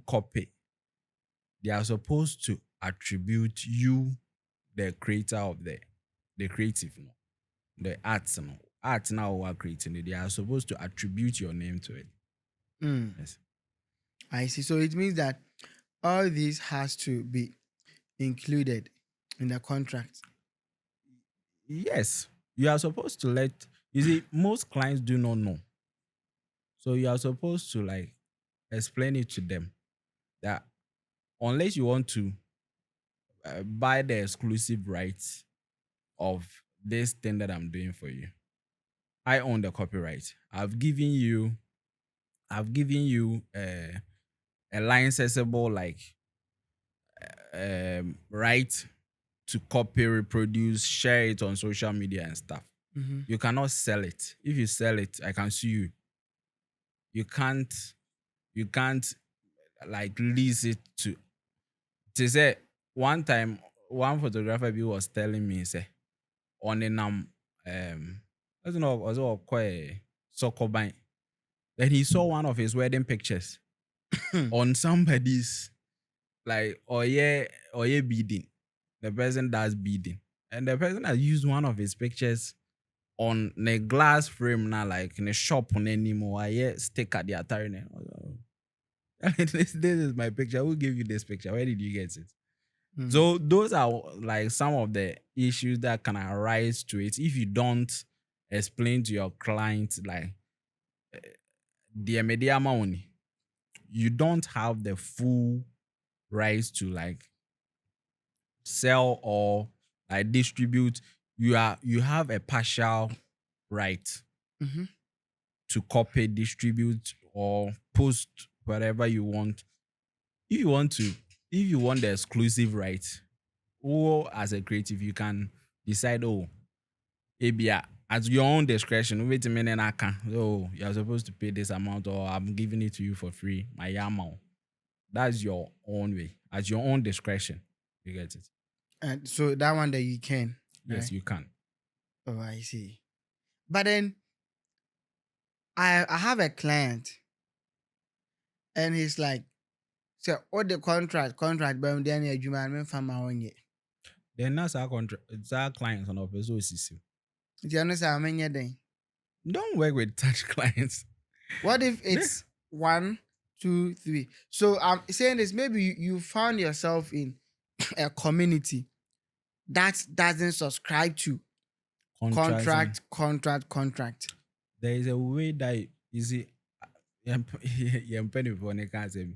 [SPEAKER 1] copy. They are supposed to attribute you, the creator of the creative, no, the arts, no. Art now we are creating it. They are supposed to attribute your name to it.
[SPEAKER 2] Mm.
[SPEAKER 1] Yes.
[SPEAKER 2] I see. So it means that all this has to be included in the contract.
[SPEAKER 1] Yes. You are supposed to let you see most clients do not know. So you are supposed to like explain it to them that unless you want to buy the exclusive rights of this thing that I'm doing for you, I own the copyright. I've given you a licensable like right to copy, reproduce, share it on social media and stuff.
[SPEAKER 2] Mhm.
[SPEAKER 1] You cannot sell it. If you sell it, I can sue you. You can't like lease it to say one time one photographer was telling me say on a I don't know also quite Sokoban. Then he saw one of his wedding pictures on somebody's like or yeah beading. The person does beading. And the person has used one of his pictures on a glass frame now, like in a shop on anymore. I yeah stick at the atari. this is my picture. Who gave you this picture? Where did you get it?
[SPEAKER 2] Mm.
[SPEAKER 1] So those are like some of the issues that can arise to it if you don't explain to your client like the media money. You don't have the full rights to like sell or like distribute. You have a partial right
[SPEAKER 2] Mm-hmm.
[SPEAKER 1] to copy, distribute, or post whatever you want. If you want to, if you want the exclusive right, or as a creative, you can decide, oh, ABA at your own discretion. Wait a minute, I can. Oh, you're supposed to pay this amount, or I'm giving it to you for free. My amount. That's your own way, at your own discretion. You get it?
[SPEAKER 2] And so that one that you can.
[SPEAKER 1] Yes,
[SPEAKER 2] right?
[SPEAKER 1] you can.
[SPEAKER 2] Oh, I see. But then I have a client and he's like, so all the contract, but then you man from my own yet.
[SPEAKER 1] Then that's our contract. It's our clients on our person.
[SPEAKER 2] Do you understand? I mean, then
[SPEAKER 1] Don't work with such clients.
[SPEAKER 2] what if it's 1, 2, 3? So I'm saying this, maybe you found yourself in a community that doesn't subscribe to contract.
[SPEAKER 1] There is a way that you see. Yɛmpɛ ne before ne ka asɛm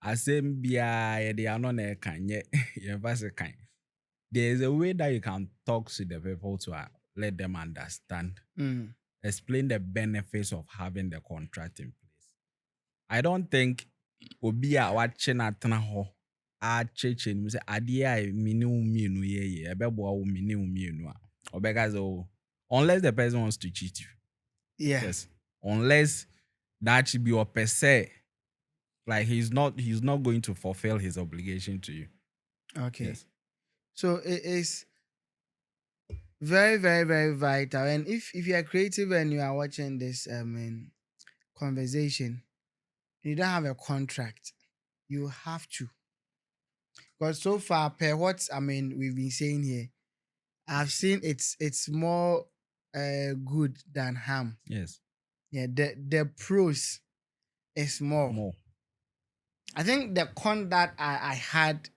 [SPEAKER 1] asɛm biara yɛde ano na ɛka nyɛ yɛmfa se kan. There is a way that you can talk to the people to let them understand.
[SPEAKER 2] Mm.
[SPEAKER 1] Explain the benefits of having the contract in place. I don't think obi a watche na tena hɔ akyekye nim sɛ adeɛ a mene wo mmienu yɛyɛ ɛbɛboa wo mene wo mmienu a ɔbɛka sɛ oh, unless the person wants to cheat you.
[SPEAKER 2] Yeah.
[SPEAKER 1] Yes. Unless that should be your per se. Like he's not going to fulfill his obligation to you.
[SPEAKER 2] Okay.
[SPEAKER 1] Yes.
[SPEAKER 2] So it is very, very, very vital. And if you are creative and you are watching this conversation, you don't have a contract, you have to. Because so far, per what we've been saying here, I've seen it's more good than harm.
[SPEAKER 1] Yes.
[SPEAKER 2] Yeah, the pros is more.
[SPEAKER 1] More.
[SPEAKER 2] I think the con that I had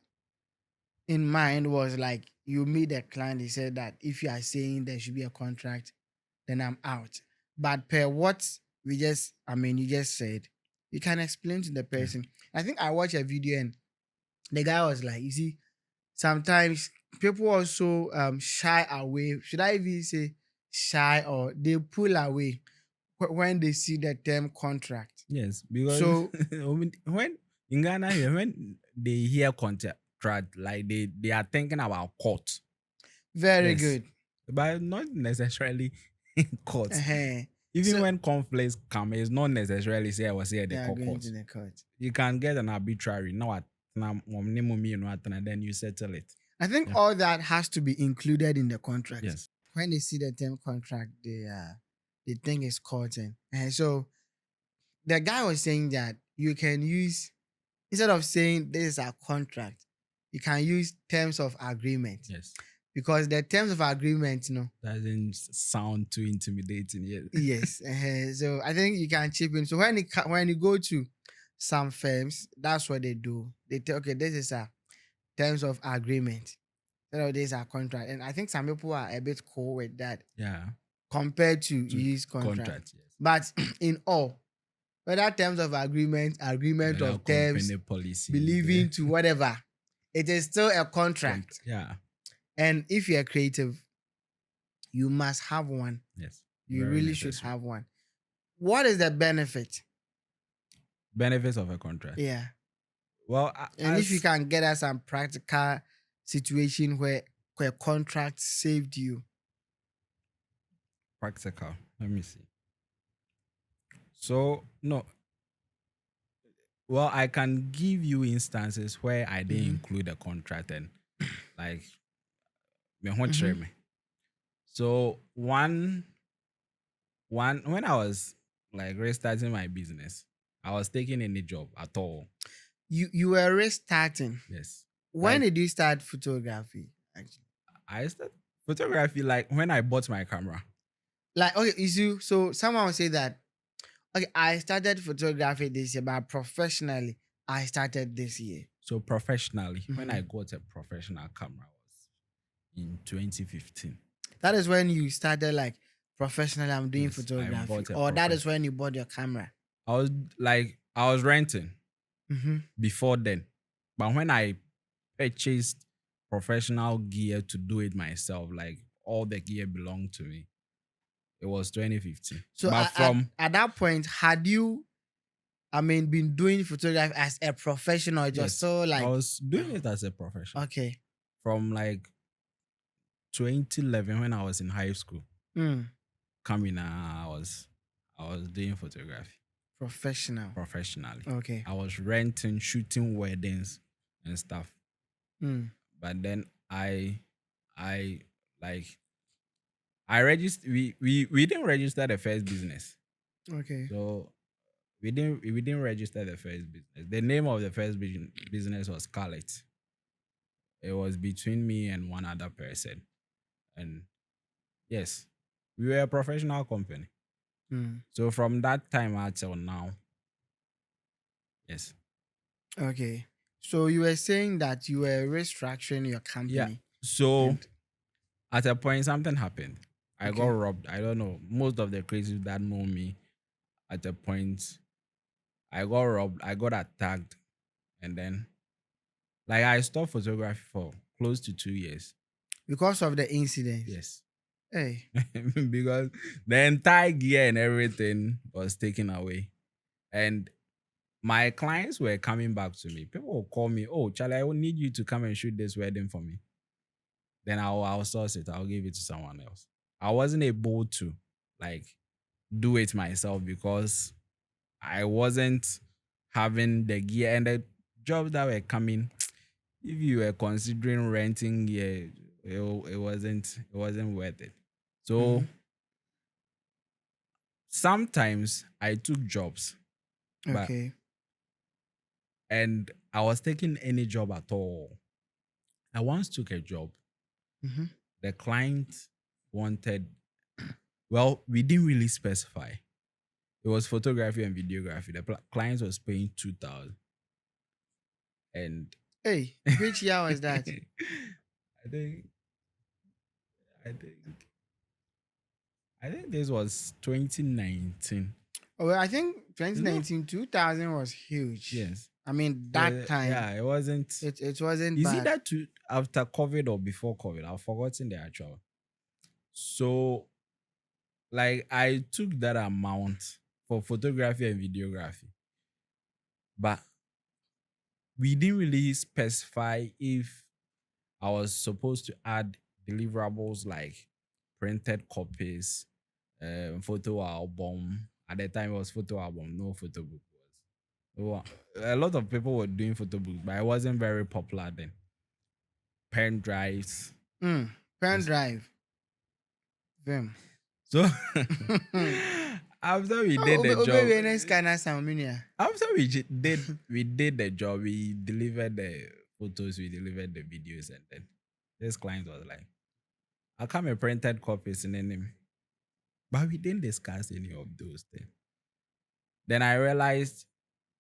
[SPEAKER 2] in mind was like you meet a client, he said that if you are saying there should be a contract, then I'm out. But per what you just said, you can explain to the person. I think I watched a video and the guy was like, you see, sometimes people also shy away. Should I even say shy, or they pull away when they see the term contract?
[SPEAKER 1] Yes, because
[SPEAKER 2] So
[SPEAKER 1] when in Ghana here, when they hear contract, like they are thinking about court.
[SPEAKER 2] very
[SPEAKER 1] Yes.
[SPEAKER 2] good.
[SPEAKER 1] But not necessarily in court.
[SPEAKER 2] Uh-huh.
[SPEAKER 1] Even
[SPEAKER 2] So-
[SPEAKER 1] when conflicts come, it's not necessarily say I was here at
[SPEAKER 2] They
[SPEAKER 1] the
[SPEAKER 2] are going
[SPEAKER 1] court.
[SPEAKER 2] to the court.
[SPEAKER 1] You can get an arbitrary. Then you settle it.
[SPEAKER 2] I think all that has to be included in the contract.
[SPEAKER 1] Yes.
[SPEAKER 2] When they see the term contract, they think it's court. And so the guy was saying that you can use, instead of saying this is a contract, you can use terms of agreement.
[SPEAKER 1] Yes.
[SPEAKER 2] Because the terms of agreement,
[SPEAKER 1] Doesn't sound too intimidating yet.
[SPEAKER 2] yes. So I think you can chip in. So when you go to some firms, that's what they do. They tell, okay, this is a terms of agreement. So this is a contract. And I think some people are a bit cool with that
[SPEAKER 1] Yeah.
[SPEAKER 2] compared to use contract.
[SPEAKER 1] Yes.
[SPEAKER 2] But in all, whether terms of agreement
[SPEAKER 1] Whether
[SPEAKER 2] of terms,
[SPEAKER 1] company policy,
[SPEAKER 2] believing to whatever, it is still a contract.
[SPEAKER 1] Yeah.
[SPEAKER 2] And if you're creative, you must have one.
[SPEAKER 1] Yes.
[SPEAKER 2] You
[SPEAKER 1] Very
[SPEAKER 2] really should
[SPEAKER 1] necessary.
[SPEAKER 2] have one. What is the benefit?
[SPEAKER 1] Benefits of a contract.
[SPEAKER 2] Yeah.
[SPEAKER 1] Well,
[SPEAKER 2] And if you can get us some practical situation where contract saved you.
[SPEAKER 1] practical, let me see. So no. Well, I can give you instances where I didn't include a contract and like me ho kyerɛ me. So one when I was like restarting my business, I was taking any job at all.
[SPEAKER 2] You were restarting.
[SPEAKER 1] Yes.
[SPEAKER 2] When
[SPEAKER 1] Like-
[SPEAKER 2] did you start photography? Actually,
[SPEAKER 1] I started photography like when I bought my camera.
[SPEAKER 2] like okay, you see, so someone will say that, Okay, I started photography this year, but professionally, I started this year.
[SPEAKER 1] So professionally, when I
[SPEAKER 2] Mhm.
[SPEAKER 1] got a professional camera was in 2015.
[SPEAKER 2] That is when you started like professionally. I'm doing
[SPEAKER 1] Yes, I
[SPEAKER 2] photography,
[SPEAKER 1] bought a
[SPEAKER 2] or that is when you bought your camera.
[SPEAKER 1] I was renting
[SPEAKER 2] Mm-hmm.
[SPEAKER 1] before then. But when I purchased professional gear to do it myself, like all the gear belonged to me, it was 2015.
[SPEAKER 2] So
[SPEAKER 1] But from
[SPEAKER 2] at that point, had you, I mean, been doing photography as a professional, or just
[SPEAKER 1] yes,
[SPEAKER 2] so
[SPEAKER 1] I
[SPEAKER 2] like,
[SPEAKER 1] was doing it as a profession.
[SPEAKER 2] okay,
[SPEAKER 1] From like 2011 when I was in high school,
[SPEAKER 2] mm,
[SPEAKER 1] coming I was doing photography
[SPEAKER 2] professional,
[SPEAKER 1] professionally.
[SPEAKER 2] okay,
[SPEAKER 1] I was renting, shooting weddings and stuff.
[SPEAKER 2] mm,
[SPEAKER 1] But then I like I registered we didn't register the first business.
[SPEAKER 2] okay,
[SPEAKER 1] So we didn't register the first business. The name of the first business was Scarlet. It was between me and one other person. And yes, we were a professional company.
[SPEAKER 2] mm,
[SPEAKER 1] So from that time until now, yes.
[SPEAKER 2] okay. So you were saying that you were restructuring your
[SPEAKER 1] Yeah.
[SPEAKER 2] company,
[SPEAKER 1] So
[SPEAKER 2] and
[SPEAKER 1] at a point something happened. I got
[SPEAKER 2] okay,
[SPEAKER 1] robbed. I don't know. Most of the crazies that know me at a point I got robbed, I got attacked, and then like I stopped photography for close to 2 years.
[SPEAKER 2] because of the incident,
[SPEAKER 1] Yes.
[SPEAKER 2] hey,
[SPEAKER 1] Because the entire gear and everything was taken away. And my clients were coming back to me. People will call me, oh, Charlie, I will need you to come and shoot this wedding for me. Then I'll source it. I'll give it to someone else. I wasn't able to like do it myself because I wasn't having the gear and the jobs that were coming. If you were considering renting gear, it wasn't worth it. So
[SPEAKER 2] mm-hmm.
[SPEAKER 1] sometimes I took jobs, but
[SPEAKER 2] Okay,
[SPEAKER 1] and I was taking any job at all. I once took a job.
[SPEAKER 2] mm-hmm.
[SPEAKER 1] The client wanted, well, we didn't really specify. It was photography and videography. The client was paying 2,000, and
[SPEAKER 2] Hey, which year was that?
[SPEAKER 1] I think I think I think this was 2019.
[SPEAKER 2] Oh, well, I think
[SPEAKER 1] No,
[SPEAKER 2] 2019, 2000 was huge.
[SPEAKER 1] yes.
[SPEAKER 2] I mean, that time
[SPEAKER 1] Yeah, it wasn't.
[SPEAKER 2] it wasn't
[SPEAKER 1] Is
[SPEAKER 2] bad.
[SPEAKER 1] either after COVID or before COVID? I've forgotten the actual. So, like, I took that amount for photography and videography, but we didn't really specify if I was supposed to add deliverables like printed copies, photo album. At the time, it was photo album, no photo book was. Well, a lot of people were doing photo books, but it wasn't very popular then. Pen drives.
[SPEAKER 2] Pen
[SPEAKER 1] Yes.
[SPEAKER 2] drive. Vim.
[SPEAKER 1] So
[SPEAKER 2] Oh,
[SPEAKER 1] after we did the job,
[SPEAKER 2] next kind of sound,
[SPEAKER 1] after we did the job, we delivered the photos, we delivered the videos, and then this client was like, "I come and printed copies in the name," but we didn't discuss any of those things. Then I realized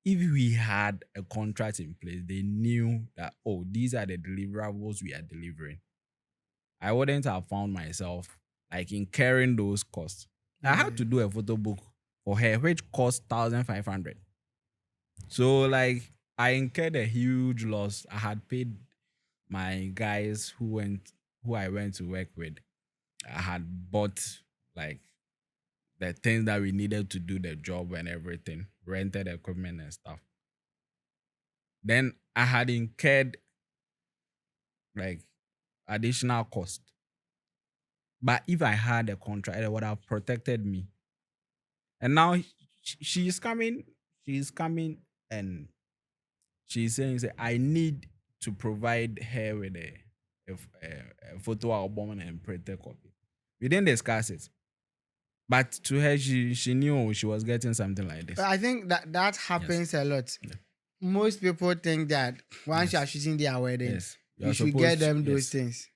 [SPEAKER 1] if we had a contract in place, they knew that, oh, these are the deliverables we are delivering. I wouldn't have found myself like incurring those costs. I had
[SPEAKER 2] Yeah.
[SPEAKER 1] to do a photo book for her, which cost 1,500. So like I incurred a huge loss. I had paid my guys who I went to work with. I had bought like the things that we needed to do the job and everything, rented equipment and stuff. Then I had incurred like additional cost. But if I had a contract, it would have protected me. And now she's coming and she's saying, say, I need to provide her with a photo album and printed copy. We didn't discuss it. But to her, she knew she was getting something like
[SPEAKER 2] But
[SPEAKER 1] this.
[SPEAKER 2] I think that
[SPEAKER 1] Yes.
[SPEAKER 2] happens a lot.
[SPEAKER 1] Yeah.
[SPEAKER 2] Most people think that once you are
[SPEAKER 1] Yes.
[SPEAKER 2] shooting their wedding,
[SPEAKER 1] Yes.
[SPEAKER 2] you
[SPEAKER 1] You're
[SPEAKER 2] should get
[SPEAKER 1] supposed to,
[SPEAKER 2] them those
[SPEAKER 1] yes.
[SPEAKER 2] things.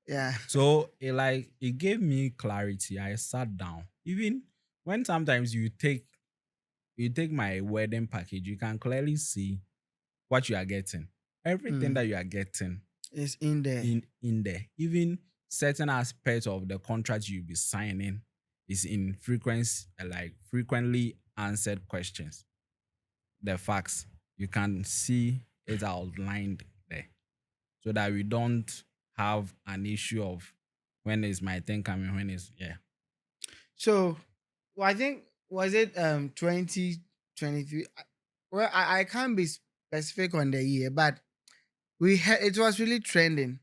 [SPEAKER 2] Yeah.
[SPEAKER 1] So it gave me clarity. I sat down. Even when sometimes you take you take my wedding package, you can clearly see what you are getting. Everything that you are getting
[SPEAKER 2] It's in there.
[SPEAKER 1] in there. Even certain aspects of the contract you'll be signing is in frequently answered questions. The facts. You can see it outlined there. So that we don't have an issue of when is my thing coming, when is
[SPEAKER 2] So, well, I think was it 2023? Well, I can't be specific on the year, but it was really trending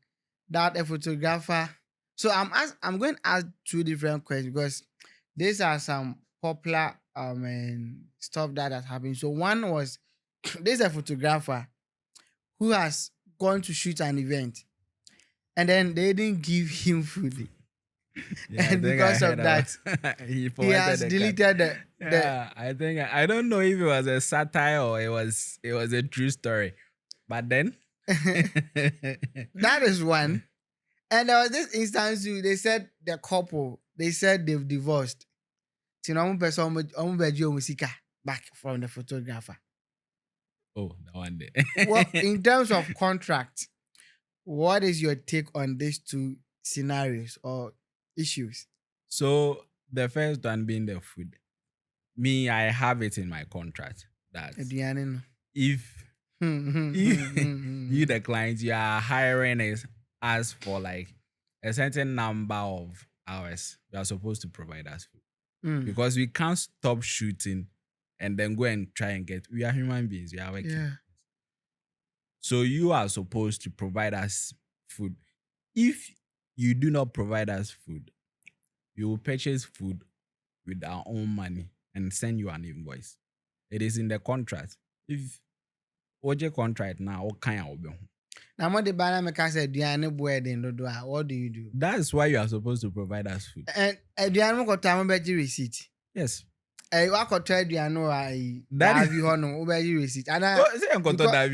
[SPEAKER 2] that a photographer. So I'm going to ask two different questions because these are some popular and stuff that has happened. So one was there's a photographer who has gone to shoot an event and then they didn't give him food.
[SPEAKER 1] Yeah,
[SPEAKER 2] And because of that,
[SPEAKER 1] he
[SPEAKER 2] he has deleted the
[SPEAKER 1] Yeah, I think I don't know if it was a satire or it was a true story, but then
[SPEAKER 2] that is one. And there was this instance too, they said the couple, they said they've divorced. So now one person back from the photographer.
[SPEAKER 1] Oh, that one day.
[SPEAKER 2] Well, in terms of contract, what is your take on these two scenarios or issues?
[SPEAKER 1] So the first one being the food. Me, I have it in my contract that
[SPEAKER 2] Aduane no.
[SPEAKER 1] if you the client you are hiring us for like a certain number of hours, you are supposed to provide us food. Because we can't stop shooting and then go and try and get. We are human beings. We are working.
[SPEAKER 2] Yeah.
[SPEAKER 1] So you are supposed to provide us food. If you do not provide us food, we will purchase food with our own money and send you an invoice. It is in the contract. If OJ contract now, what kind of
[SPEAKER 2] Now, what the banner maker said, Aduane wedding, what do you do?
[SPEAKER 1] That's why you are supposed to provide us food.
[SPEAKER 2] And Aduane got time about receipt.
[SPEAKER 1] Yes.
[SPEAKER 2] I could tell Aduane I
[SPEAKER 1] That
[SPEAKER 2] have
[SPEAKER 1] is-
[SPEAKER 2] you on over receipt. And
[SPEAKER 1] Say I'm going to die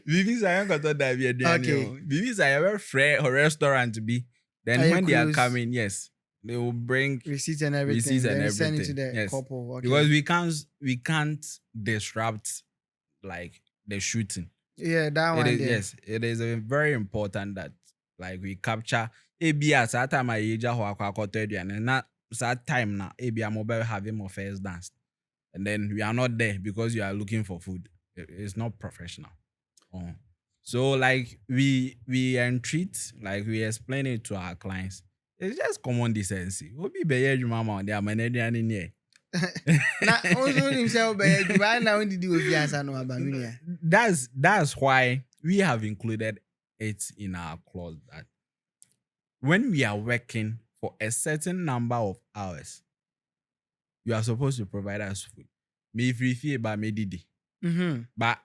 [SPEAKER 1] Bibi say I'm going to die
[SPEAKER 2] Okay.
[SPEAKER 1] Bibi say a very fair restaurant to be. Then
[SPEAKER 2] Are you
[SPEAKER 1] when they are
[SPEAKER 2] close?
[SPEAKER 1] coming, yes, they will bring
[SPEAKER 2] receipts and everything.
[SPEAKER 1] receipts and
[SPEAKER 2] then send it to
[SPEAKER 1] everything.
[SPEAKER 2] the
[SPEAKER 1] Yes.
[SPEAKER 2] couple. Okay.
[SPEAKER 1] Because we can't disrupt like the shooting.
[SPEAKER 2] Yeah, that one.
[SPEAKER 1] Yes, it is very important that like we capture ebi at that time I age and not that time now ebi I'm mobile having more first dance. And then we are not there because you are looking for food. It's not professional. So like we entreat, like we explain it to our clients. It's just common decency. Obi beye mama on their manadian in here.
[SPEAKER 2] Now, also himself, but right now, when did you answer no about me?
[SPEAKER 1] That's why we have included it in our clause that when we are working for a certain number of hours, you are supposed to provide us food. Me free but me didi. But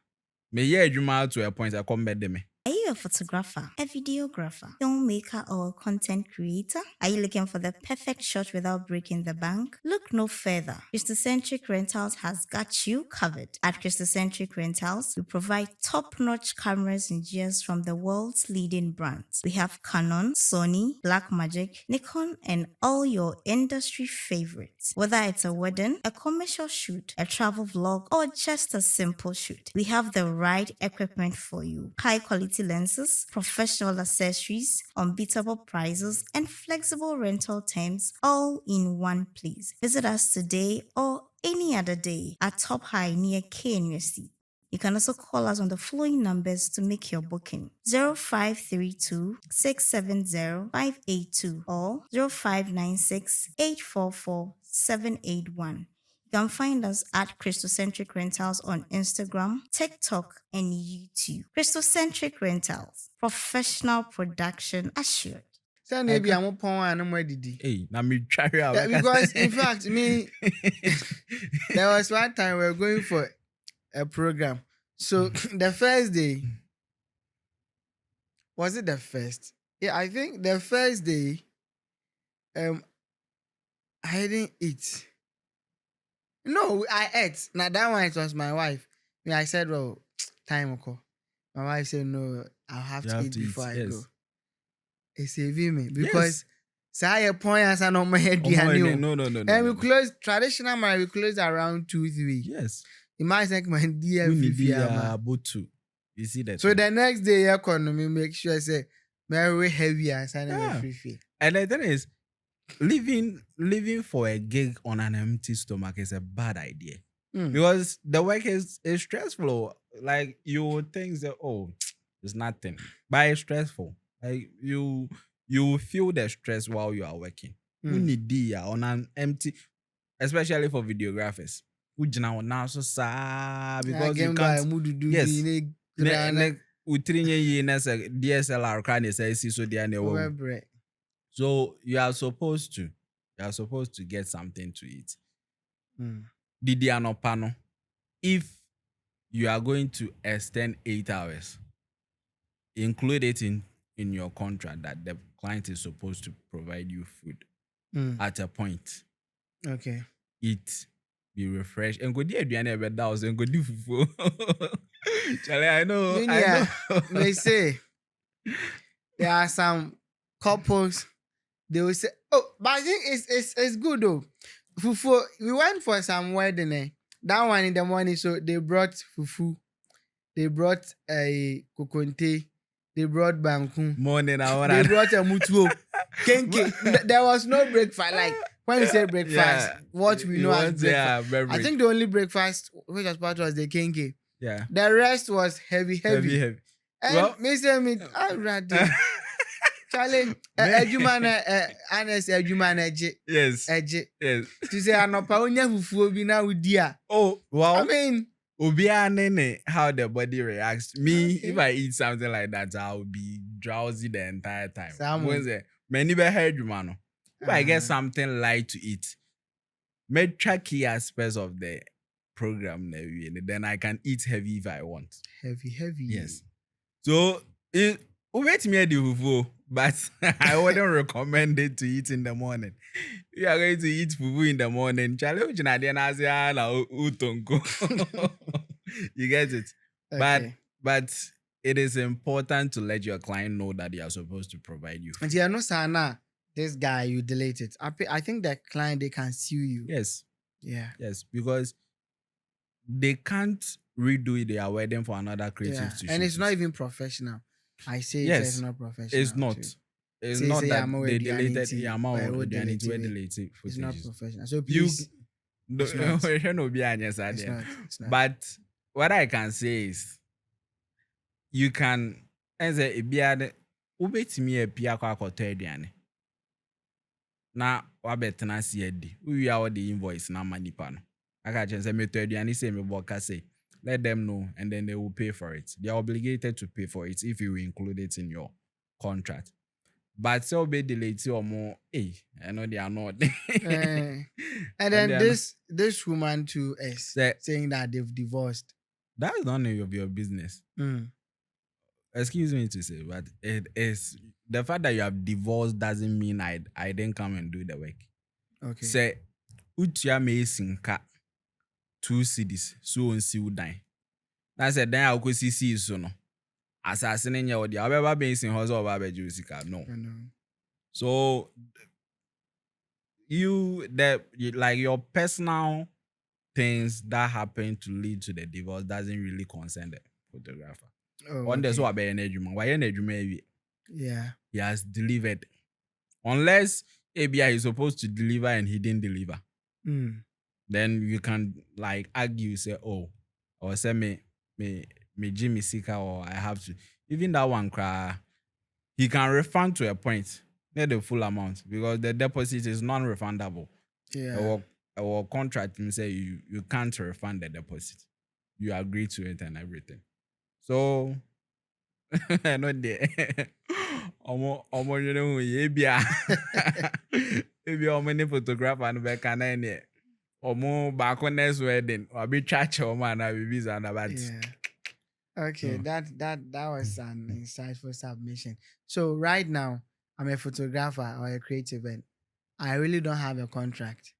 [SPEAKER 1] me yeah to a point I come back me.
[SPEAKER 3] Are you a photographer, a videographer, filmmaker, or a content creator? Are you looking for the perfect shot without breaking the bank? Look no further. Christocentric Rentals has got you covered. At Christocentric Rentals, we provide top-notch cameras and gears from the world's leading brands. We have Canon, Sony, Blackmagic, Nikon, and all your industry favorites. Whether it's a wedding, a commercial shoot, a travel vlog, or just a simple shoot, we have the right equipment for you. High-quality lenses, professional accessories, unbeatable prices, and flexible rental terms all in one place. Visit us today or any other day at Top High near KNUST. You can also call us on the following numbers to make your booking: 0532 670 582 or 0596 844 781. You can find us at Christocentric Rentals on Instagram, TikTok, and YouTube. Christocentric Rentals, professional production assured.
[SPEAKER 2] So maybe I'm upon and I'm ready.
[SPEAKER 1] Hey, now me try out.
[SPEAKER 2] Yeah, because in fact, me there was one time we were going for a program. So the first day, was it the first? Yeah, I think the first day, I didn't eat. No, I ate. Now that one it was my wife. Me, I said, well, time will call. My wife said, no, I'll have to eat before I go. It's saving me because Say a point as an my head.
[SPEAKER 1] No.
[SPEAKER 2] And we close traditional marriage. We close around 2-3.
[SPEAKER 1] Yes.
[SPEAKER 2] It might take my dear.
[SPEAKER 1] We need about two. You see that?
[SPEAKER 2] So the next day, economy make sure say very heavy and sign free fee.
[SPEAKER 1] And the thing is, living for a gig on an empty stomach is a bad idea. Because the work is stressful. Like you would think that it's nothing, but it's stressful. Like you feel the stress while you are working. You need on an empty, especially for videographers. Because you can't. Yes. DSLR can say so they so you are supposed to get something to eat. Didi anopano. If you are going to extend 8 hours, include it in your contract that the client is supposed to provide you food at a point.
[SPEAKER 2] Okay.
[SPEAKER 1] Eat, be refreshed, and go there and go do fufu. Charlie, I know.
[SPEAKER 2] They say there are some couples. They will say, "Oh, but I think it's good though." Fufu. We went for some wedding. That one in the morning, so they brought fufu. They brought a kokonte. They brought banku.
[SPEAKER 1] Morning,
[SPEAKER 2] they brought a mutuo. Kenke. There was no breakfast. Like when we say breakfast, what we know as breakfast. I think the only breakfast which was part was the kenke.
[SPEAKER 1] Yeah.
[SPEAKER 2] The rest was heavy.
[SPEAKER 1] Heavy.
[SPEAKER 2] And I rather Charlie, Anes
[SPEAKER 1] Yes.
[SPEAKER 2] To say anopa onya fufuo bi na udia.
[SPEAKER 1] Oh, wow.
[SPEAKER 2] I mean,
[SPEAKER 1] how the body reacts. Me, if I eat something like that, I'll be drowsy the entire time. Many heard you, man. If I get something light to eat, make track key aspects of the program, then I can eat heavy if I want.
[SPEAKER 2] Heavy.
[SPEAKER 1] Yes. So wait me the fufu, but I wouldn't recommend it to eat in the morning. You are going to eat fufu in the morning. You get it?
[SPEAKER 2] Okay.
[SPEAKER 1] But it is important to let your client know that they are supposed to provide you food.
[SPEAKER 2] And you know, Sana, this guy, you delete it. I think the client, they can sue you.
[SPEAKER 1] Yes.
[SPEAKER 2] Yeah.
[SPEAKER 1] Yes, because they can't redo their wedding for another creative to
[SPEAKER 2] and it's
[SPEAKER 1] shoot
[SPEAKER 2] not
[SPEAKER 1] it.
[SPEAKER 2] even professional. I say
[SPEAKER 1] Yes,
[SPEAKER 2] it's not professional.
[SPEAKER 1] It's not.
[SPEAKER 2] Too.
[SPEAKER 1] It's
[SPEAKER 2] Say,
[SPEAKER 1] not
[SPEAKER 2] say,
[SPEAKER 1] that
[SPEAKER 2] I'm
[SPEAKER 1] they
[SPEAKER 2] already
[SPEAKER 1] deleted
[SPEAKER 2] deleting
[SPEAKER 1] the amount
[SPEAKER 2] by
[SPEAKER 1] of
[SPEAKER 2] what
[SPEAKER 1] deleted
[SPEAKER 2] deleting
[SPEAKER 1] footages.
[SPEAKER 2] It's not professional. So
[SPEAKER 1] You
[SPEAKER 2] please, it's not. It's not.
[SPEAKER 1] But what I can say is you can as a biade ubetimi apia kwa akoto aduane na wabetena si edi we are the invoice na manipa no aka chense meto aduane say me boka say let them know and then they will pay for it. They are obligated to pay for it if you include it in your contract. But so be delayed or more, I know they are not.
[SPEAKER 2] And then this woman too is saying that they've divorced.
[SPEAKER 1] That's none of your business. Excuse me to say, but it is the fact that you have divorced doesn't mean I didn't come and do the work.
[SPEAKER 2] Okay.
[SPEAKER 1] Say, utia me sinka 2 cities so on see die. I said then I'll go see so no. Assassin in your dear, I've been in house of Abba Jusica. No. So like your personal things that happen to lead to the divorce doesn't really concern the photographer. On this what
[SPEAKER 2] yeah,
[SPEAKER 1] he has delivered. Unless ABI is supposed to deliver and he didn't deliver. Then you can like argue, say, oh, or say me Jimmy Sika, or I have to. Even that one cry, he can refund to a point, not the full amount, because the deposit is non-refundable.
[SPEAKER 2] Yeah.
[SPEAKER 1] Our contract say you can't refund the deposit. You agree to it and everything. So I know there. You know, maybe how many photographer and back and any or more back on next wedding or be church or man I be busy and about.
[SPEAKER 2] Yeah. Okay, that was an insightful submission. So right now, I'm a photographer or a creative, and I really don't have a contract.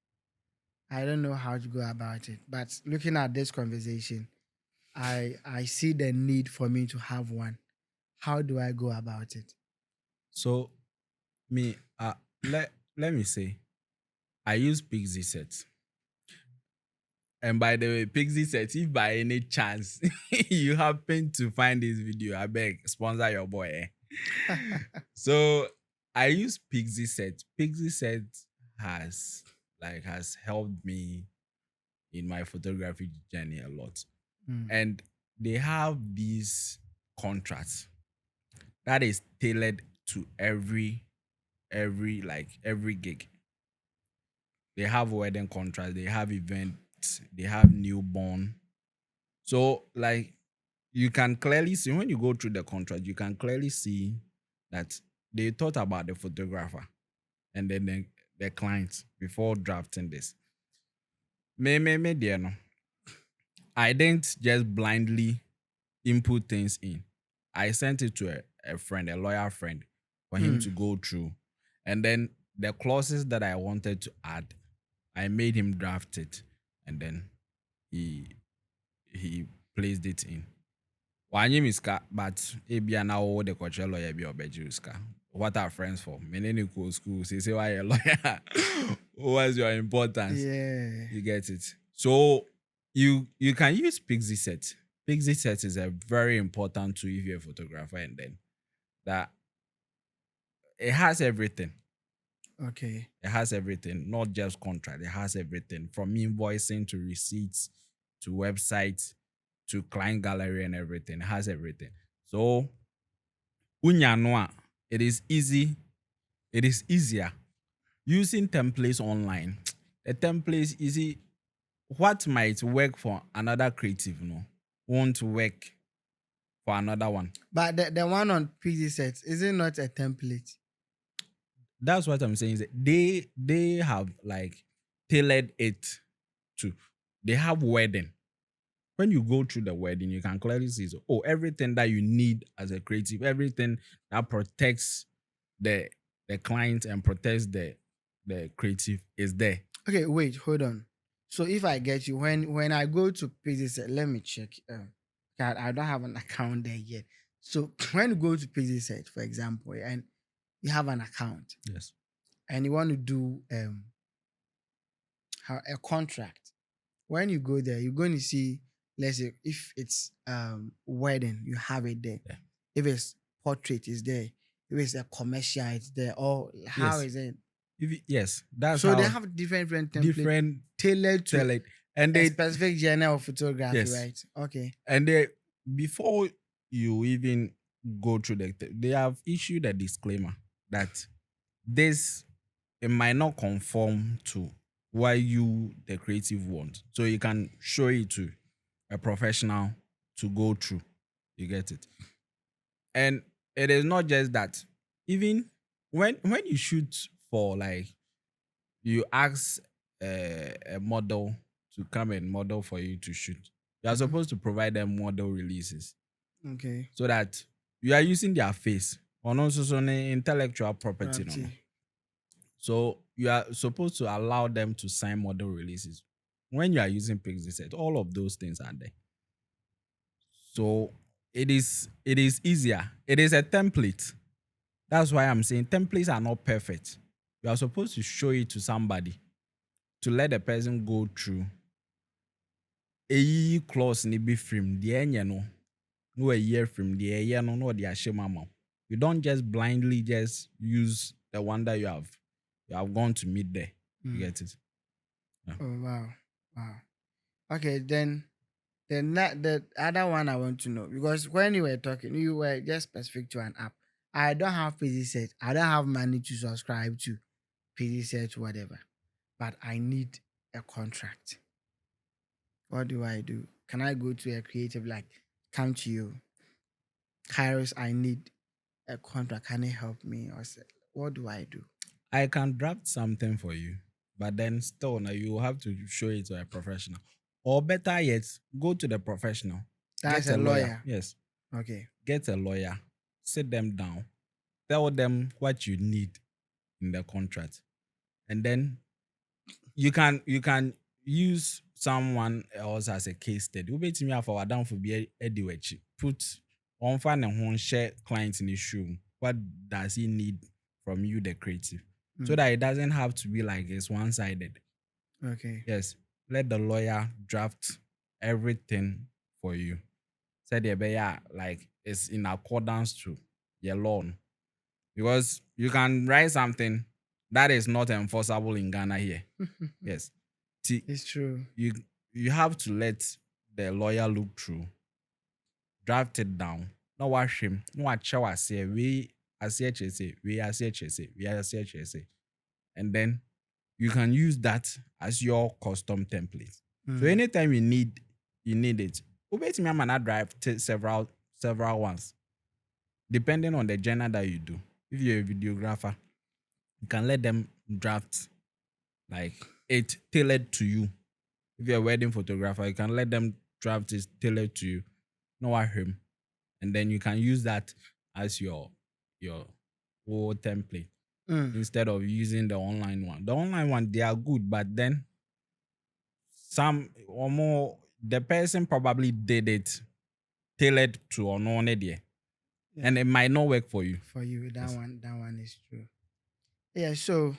[SPEAKER 2] I don't know how to go about it. But looking at this conversation, I see the need for me to have one. How do I go about it?
[SPEAKER 1] So, me, let me say, I use Pixie sets. And by the way, Pixie sets, if by any chance you happen to find this video, I beg sponsor your boy. So I use Pixie set. Pixie set has helped me in my photography journey a lot.
[SPEAKER 2] Mm.
[SPEAKER 1] And they have these contracts that is tailored to every gig. They have wedding contracts, they have events, they have newborn. So like you can clearly see when you go through the contract, you can clearly see that they thought about the photographer and then the client before drafting this. Me, dear, no. I didn't just blindly input things in. I sent it to a friend, a lawyer friend, for him to go through. And then the clauses that I wanted to add, I made him draft it. And then he placed it in. Wanye miska, but ebia na wo the cultural lawyer be obejuska. What are friends for? Many go school. Say why a lawyer. What's your importance?
[SPEAKER 2] Yeah.
[SPEAKER 1] You get it. So you can use Pixie set. Pixie set is a very important tool if you're a photographer, and then that it has everything.
[SPEAKER 2] Okay.
[SPEAKER 1] It has everything, not just contract. It has everything from invoicing to receipts to websites to client gallery and everything. It has everything. So unya noa, it is easy. It is easier using templates online. The templates easy. What might work for another creative, no, won't work for another one.
[SPEAKER 2] But the one on PC sets, is it not a template?
[SPEAKER 1] That's what I'm saying. Is that they have like tailored it to. They have wedding. When you go through the wedding, you can clearly see, so, everything that you need as a creative, everything that protects the client and protects the creative is there.
[SPEAKER 2] Okay, wait, hold on. So if I get you, when I go to PC set, let me check. God, I don't have an account there yet. So when you go to PC set, for example, and you have an account
[SPEAKER 1] Yes.
[SPEAKER 2] and you want to do a contract, when you go there, you're going to see, let's say, if it's wedding, you have it there.
[SPEAKER 1] Yeah.
[SPEAKER 2] If it's portrait, it's there. If it's a commercial, it's there. Or how
[SPEAKER 1] Yes.
[SPEAKER 2] is it?
[SPEAKER 1] Yes, that's
[SPEAKER 2] So
[SPEAKER 1] how
[SPEAKER 2] they have different templates
[SPEAKER 1] different
[SPEAKER 2] tailored to
[SPEAKER 1] tailored, and
[SPEAKER 2] a
[SPEAKER 1] they
[SPEAKER 2] specific genre of photography,
[SPEAKER 1] Yes.
[SPEAKER 2] right? Okay.
[SPEAKER 1] and they before you even go through they have issued a disclaimer that this it might not conform to what you the creative want, so you can show it to a professional to go through. You get it, and it is not just that. Even when you shoot for like you ask a model to come and model for you to shoot, you are supposed to provide them model releases
[SPEAKER 2] Okay.
[SPEAKER 1] so that you are using their face on also intellectual property. No?
[SPEAKER 2] Property.
[SPEAKER 1] So you are supposed to allow them to sign model releases. When you are using Pixie set, all of those things are there. So it is easier. It is a template. That's why I'm saying templates are not perfect. You are supposed to show it to somebody to let the person go through. A clause ni be from the end, no a year from the year, no the ashema. You don't just blindly just use the one that you have gone to meet there. You get it? Yeah.
[SPEAKER 2] Oh wow. Wow. Okay, then the other one I want to know, because when you were talking, you were just specific to an app. I don't have PC set. I don't have money to subscribe to PC set, whatever. But I need a contract. What do I do? Can I go to a creative like come to you? Kairos, I need a contract. Can you help me? Or say, what do I do?
[SPEAKER 1] I can draft something for you, but then still now you have to show it to a professional. Or better yet, go to the professional.
[SPEAKER 2] That's
[SPEAKER 1] Get
[SPEAKER 2] a lawyer.
[SPEAKER 1] Yes.
[SPEAKER 2] Okay.
[SPEAKER 1] Get a lawyer. Sit them down. Tell them what you need in the contract. And then you can use someone else as a case study. We bet me have our down for be a put on fan and one share client in the shoe. What does he need from you, the creative? so that it doesn't have to be like it's one-sided.
[SPEAKER 2] Okay.
[SPEAKER 1] Yes, let the lawyer draft everything for you. Said yeah, like it's in accordance to your law. Because you can write something that is not enforceable in Ghana here. Yes. See,
[SPEAKER 2] It's true.
[SPEAKER 1] you you have to let the lawyer look through, draft it down. No wash him. No watch how I say we say we say. And then you can use that as your custom template. So
[SPEAKER 2] Mm.
[SPEAKER 1] anytime you need it. Obey me, I'm gonna drive several ones, depending on the genre that you do. If you're a videographer, you can let them draft like it tailored to you. If you're a wedding photographer, you can let them draft it tailored to you. No him. And then you can use that as your whole template
[SPEAKER 2] Mm.
[SPEAKER 1] instead of using the online one. The online one, they are good, but then some or more the person probably did it tailored to unknown idea.
[SPEAKER 2] Yeah.
[SPEAKER 1] And it might not work for you.
[SPEAKER 2] For you,
[SPEAKER 1] Yes.
[SPEAKER 2] that one is true. Yeah. So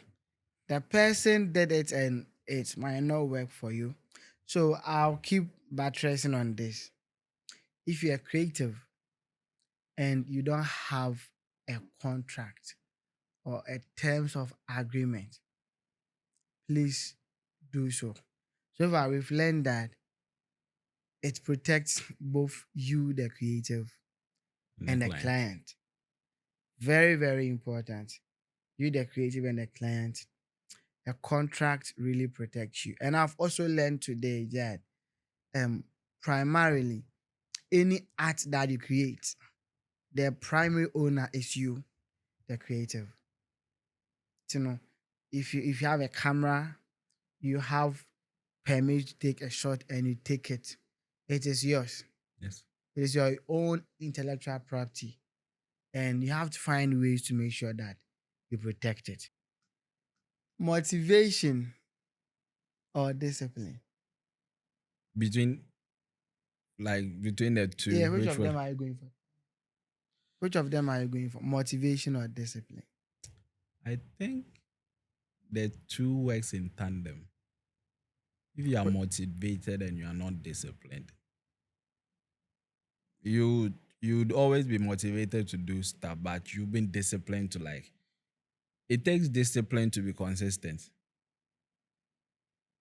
[SPEAKER 2] the person did it and it might not work for you. So I'll keep buttressing on this. If you're creative and you don't have a contract or a terms of agreement, please do so. So far, we've learned that it protects both you, the creative, and the client. Very, very important. You, the creative, and the client. A contract really protects you. And I've also learned today that primarily any art that you create, the primary owner is you, the creative. You know, if you have a camera, you have permit to take a shot and you take it. It is yours.
[SPEAKER 1] Yes.
[SPEAKER 2] It is your own intellectual property. And you have to find ways to make sure that you protect it. Motivation or discipline?
[SPEAKER 1] Between between the two,
[SPEAKER 2] Yeah, which
[SPEAKER 1] which
[SPEAKER 2] of
[SPEAKER 1] one?
[SPEAKER 2] them are you going for? Which of them are you going for? Motivation or discipline?
[SPEAKER 1] I think the two works in tandem. If you are
[SPEAKER 2] Wh-
[SPEAKER 1] motivated and you are not disciplined, you you'd always be motivated to do stuff, but you've been disciplined to like it takes discipline to be consistent.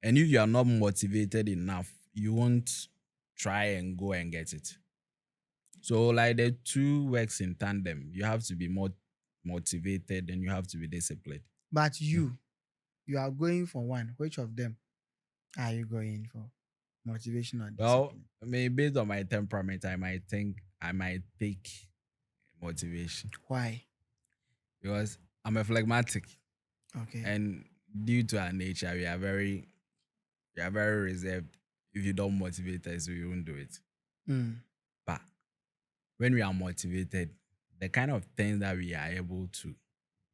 [SPEAKER 1] And if you are not motivated enough, you won't try and go and get it. So like the two works in tandem. You have to be more motivated and you have to be disciplined.
[SPEAKER 2] But you are going for one. Which of them are you going for? Motivation or
[SPEAKER 1] Well,
[SPEAKER 2] discipline?
[SPEAKER 1] I mean, based on my temperament, I might think I might take motivation
[SPEAKER 2] Why?
[SPEAKER 1] because I'm a phlegmatic,
[SPEAKER 2] Okay.
[SPEAKER 1] and due to our nature, we are very reserved. If you don't motivate us, we won't do it.
[SPEAKER 2] Mm.
[SPEAKER 1] But when we are motivated, the kind of things that we are able to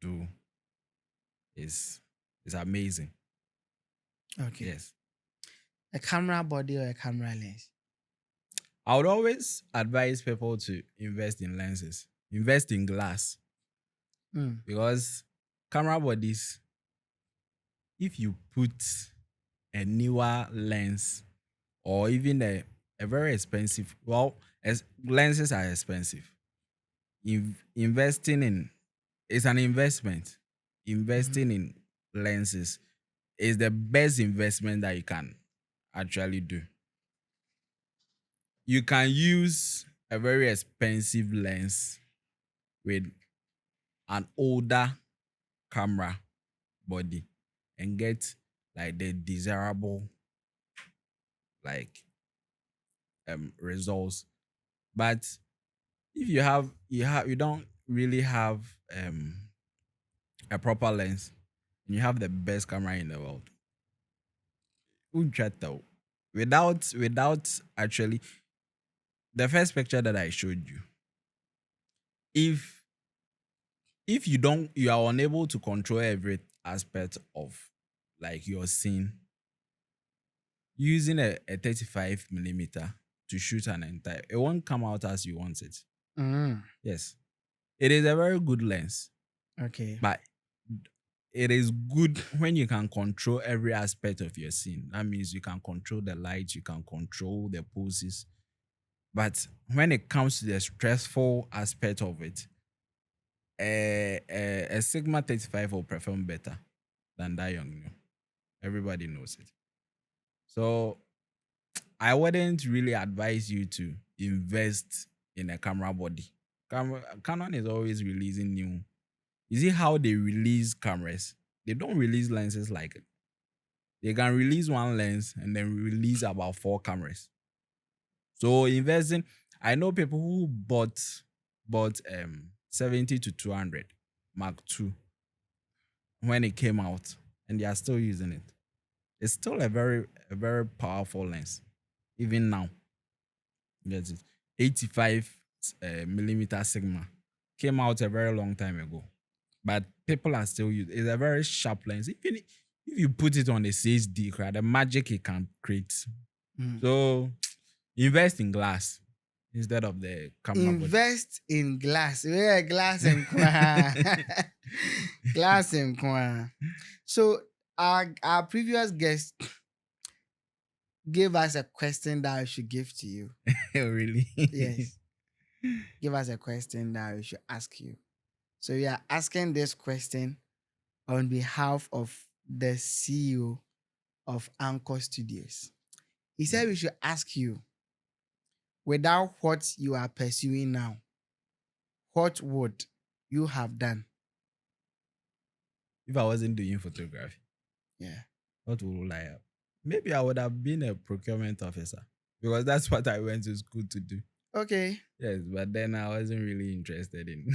[SPEAKER 1] do is is amazing.
[SPEAKER 2] Okay.
[SPEAKER 1] Yes.
[SPEAKER 2] A camera body or a camera lens?
[SPEAKER 1] I would always advise people to invest in lenses, invest in glass,
[SPEAKER 2] Mm.
[SPEAKER 1] because camera bodies, if you put a newer lens or even a very expensive, well, as lenses are expensive. Investing in it's an investment.
[SPEAKER 2] Mhm.
[SPEAKER 1] Investing in lenses is the best investment that you can actually do. You can use a very expensive lens with an older camera body and get like the desirable like results. But if you don't really have a proper lens and you have the best camera in the world, unchata without actually the first picture that I showed you, if you are unable to control every aspect of like your scene using a 35 millimeter to shoot an entire, it won't come out as you want it.
[SPEAKER 2] Mm.
[SPEAKER 1] Yes, it is a very good lens,
[SPEAKER 2] Okay.
[SPEAKER 1] but it is good when you can control every aspect of your scene. That means you can control the light, you can control the poses. But when it comes to the stressful aspect of it, a Sigma 35 will perform better than that young. Everybody knows it. So I wouldn't really advise you to invest in a camera body. Canon is always releasing new. You see how they release cameras? They don't release lenses like it. They can release one lens and then release about 4 cameras. So investing, I know people who bought 70 to 200 Mark II when it came out and they are still using it. It's still a very powerful lens even now. Yes, it 85 millimeter Sigma came out a very long time ago, but people are still using. It's a very sharp lens. Even if you put it on a 6D, right, the magic it can create. So invest in glass instead of the camera body.
[SPEAKER 2] Invest in glass. Yeah, glass and kwa. Glass and kwa. So our previous guest gave us a question that I should give to you.
[SPEAKER 1] Really?
[SPEAKER 2] Yes. Give us a question that we should ask you. So we are asking this question on behalf of the CEO of Anchor Studios. He said we should ask you, without what you are pursuing now, what would you have done?
[SPEAKER 1] If I wasn't doing photography,
[SPEAKER 2] Yeah.
[SPEAKER 1] what would I have? Maybe I would have been a procurement officer because that's what I went to school to do.
[SPEAKER 2] Okay.
[SPEAKER 1] Yes, but then I wasn't really interested in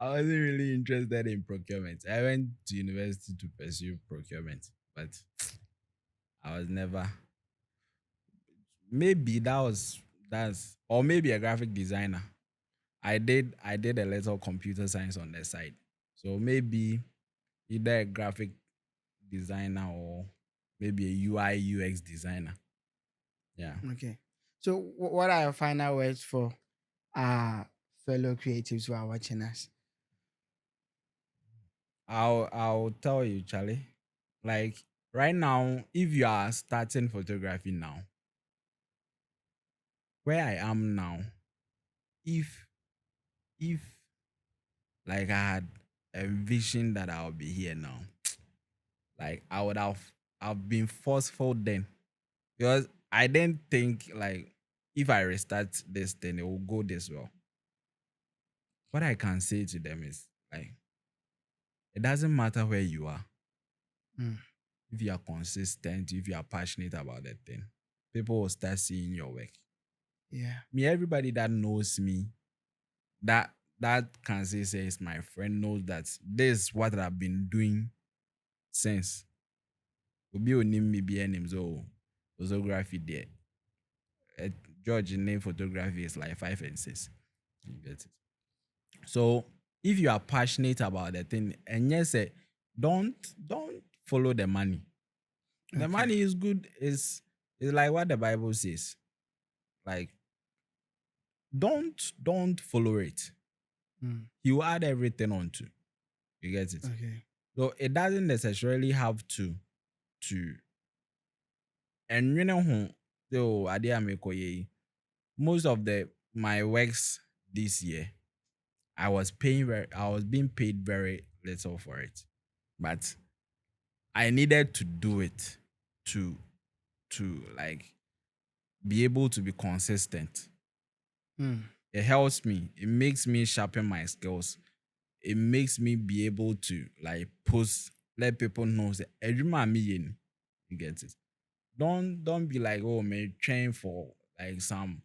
[SPEAKER 1] I wasn't really interested in procurement. I went to university to pursue procurement, but I was never. Maybe that's or maybe a graphic designer. I did a little computer science on the side. So maybe either a graphic designer or maybe a UI UX designer. Yeah.
[SPEAKER 2] Okay. So what are your final words for our fellow creatives who are watching us?
[SPEAKER 1] I'll tell you, Charlie. Like right now, if you are starting photography now, where I am now, if if like I had a vision that I'll be here now, like I've been forceful then. Because I didn't think like if I restart this thing, it will go this well. What I can say to them is like it doesn't matter where you are.
[SPEAKER 2] Mm.
[SPEAKER 1] If you are consistent, if you are passionate about that thing, people will start seeing your work.
[SPEAKER 2] Yeah.
[SPEAKER 1] Me, everybody that knows me, that can say is my friend knows that this is what I've been doing since. Obi onim me be name so photography there. Eh, George name photography is like 5 and 6. You get it. So if you are passionate about the thing, and yes, don't follow the money. The
[SPEAKER 2] Okay.
[SPEAKER 1] money is good. Is like what the Bible says. Like don't follow it.
[SPEAKER 2] Mm.
[SPEAKER 1] He will add everything onto. You get it.
[SPEAKER 2] Okay.
[SPEAKER 1] So it doesn't necessarily have to and you know who so idea most of the my works this year I was being paid very little for it. But I needed to do it to like be able to be consistent.
[SPEAKER 2] Mm.
[SPEAKER 1] It helps me. It makes me sharpen my skills. It makes me be able to like post, let people know that "Ejuma mi yen." You get it. Don't be like, oh man, train for like some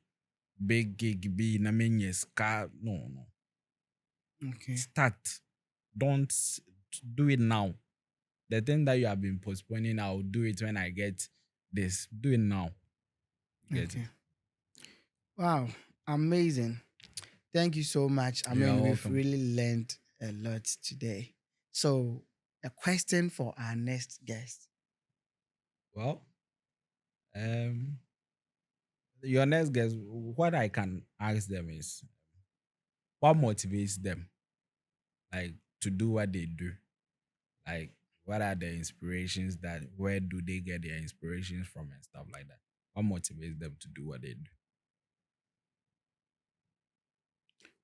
[SPEAKER 1] big gig be na mean car. No.
[SPEAKER 2] Okay.
[SPEAKER 1] Start. Don't do it now. The thing that you have been postponing, I'll do it when I get this. Do it now. You get it.
[SPEAKER 2] Okay. Wow. Amazing. Thank you so much. I
[SPEAKER 1] You are
[SPEAKER 2] mean, we've
[SPEAKER 1] welcome.
[SPEAKER 2] really learned a lot today. So, a question for our next guest.
[SPEAKER 1] Well, um, your next guess, what I can ask them is what motivates them, like to do what they do. Like, what are the inspirations that, where do they get their inspirations from and stuff like that? What motivates them to do what they do?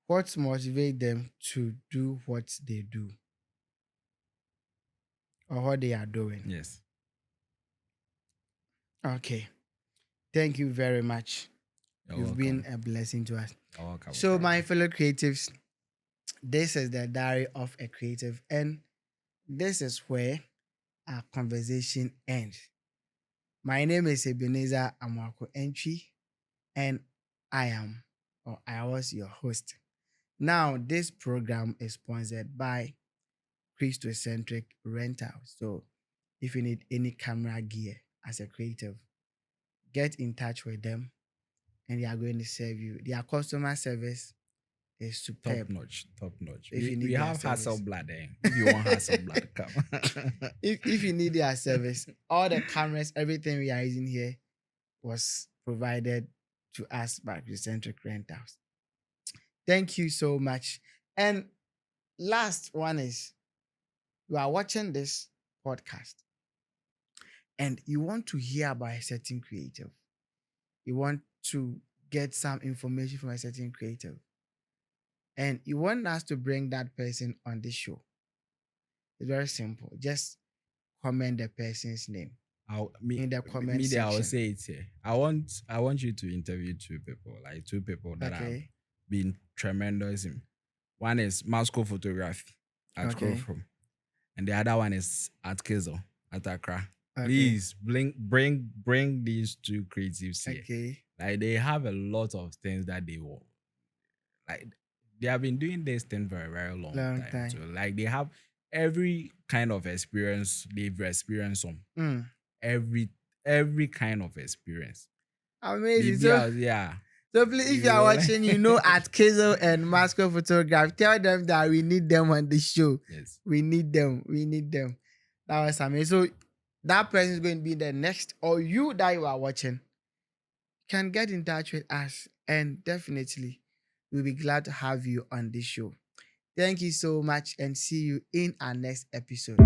[SPEAKER 2] What motivates them to do what they do or what they are doing?
[SPEAKER 1] Yes.
[SPEAKER 2] Okay. Thank you very much.
[SPEAKER 1] You're
[SPEAKER 2] You've
[SPEAKER 1] welcome.
[SPEAKER 2] been a blessing to us.
[SPEAKER 1] You're welcome.
[SPEAKER 2] So, my fellow creatives, this is the diary of a creative, and this is where our conversation ends. My name is Ebenezer Amwako Entry, and I was your host. Now, this program is sponsored by Christocentric Rentals. So, if you need any camera gear as a creative, get in touch with them, and they are going to serve you. Their customer service is
[SPEAKER 1] Top
[SPEAKER 2] superb.
[SPEAKER 1] notch, top notch.
[SPEAKER 2] If you need
[SPEAKER 1] We
[SPEAKER 2] their
[SPEAKER 1] have
[SPEAKER 2] service.
[SPEAKER 1] Hasselblad there. If you want Hasselblad, come.
[SPEAKER 2] If you need their service, all the cameras, everything we are using here was provided to us by Christocentric Rentals. Thank you so much. And last one is, you are watching this podcast and you want to hear about a certain creative. You want to get some information from a certain creative. And you want us to bring that person on this show. It's very simple. Just comment the person's name in the comment
[SPEAKER 1] I will
[SPEAKER 2] section.
[SPEAKER 1] say it here. I want you to interview two people that have
[SPEAKER 2] Okay.
[SPEAKER 1] been tremendous. One is Moscow Photography at
[SPEAKER 2] Okay.
[SPEAKER 1] Crowfrom, and the other one is at Kizel at Accra.
[SPEAKER 2] Okay.
[SPEAKER 1] Please bring these two creatives here.
[SPEAKER 2] Okay.
[SPEAKER 1] Like, they have a lot of things that they want. Like, they have been doing this thing for a very long time. So, like, they have every kind of experience they've experienced on. Every kind of experience.
[SPEAKER 2] Amazing.
[SPEAKER 1] So
[SPEAKER 2] please, if you are watching, at Kizel and Moscow Photography, tell them that we need them on the show.
[SPEAKER 1] Yes.
[SPEAKER 2] We need them. That was amazing. So that person is going to be the next, or you that you are watching can get in touch with us, and definitely we'll be glad to have you on this show. Thank you so much, and see you in our next episode.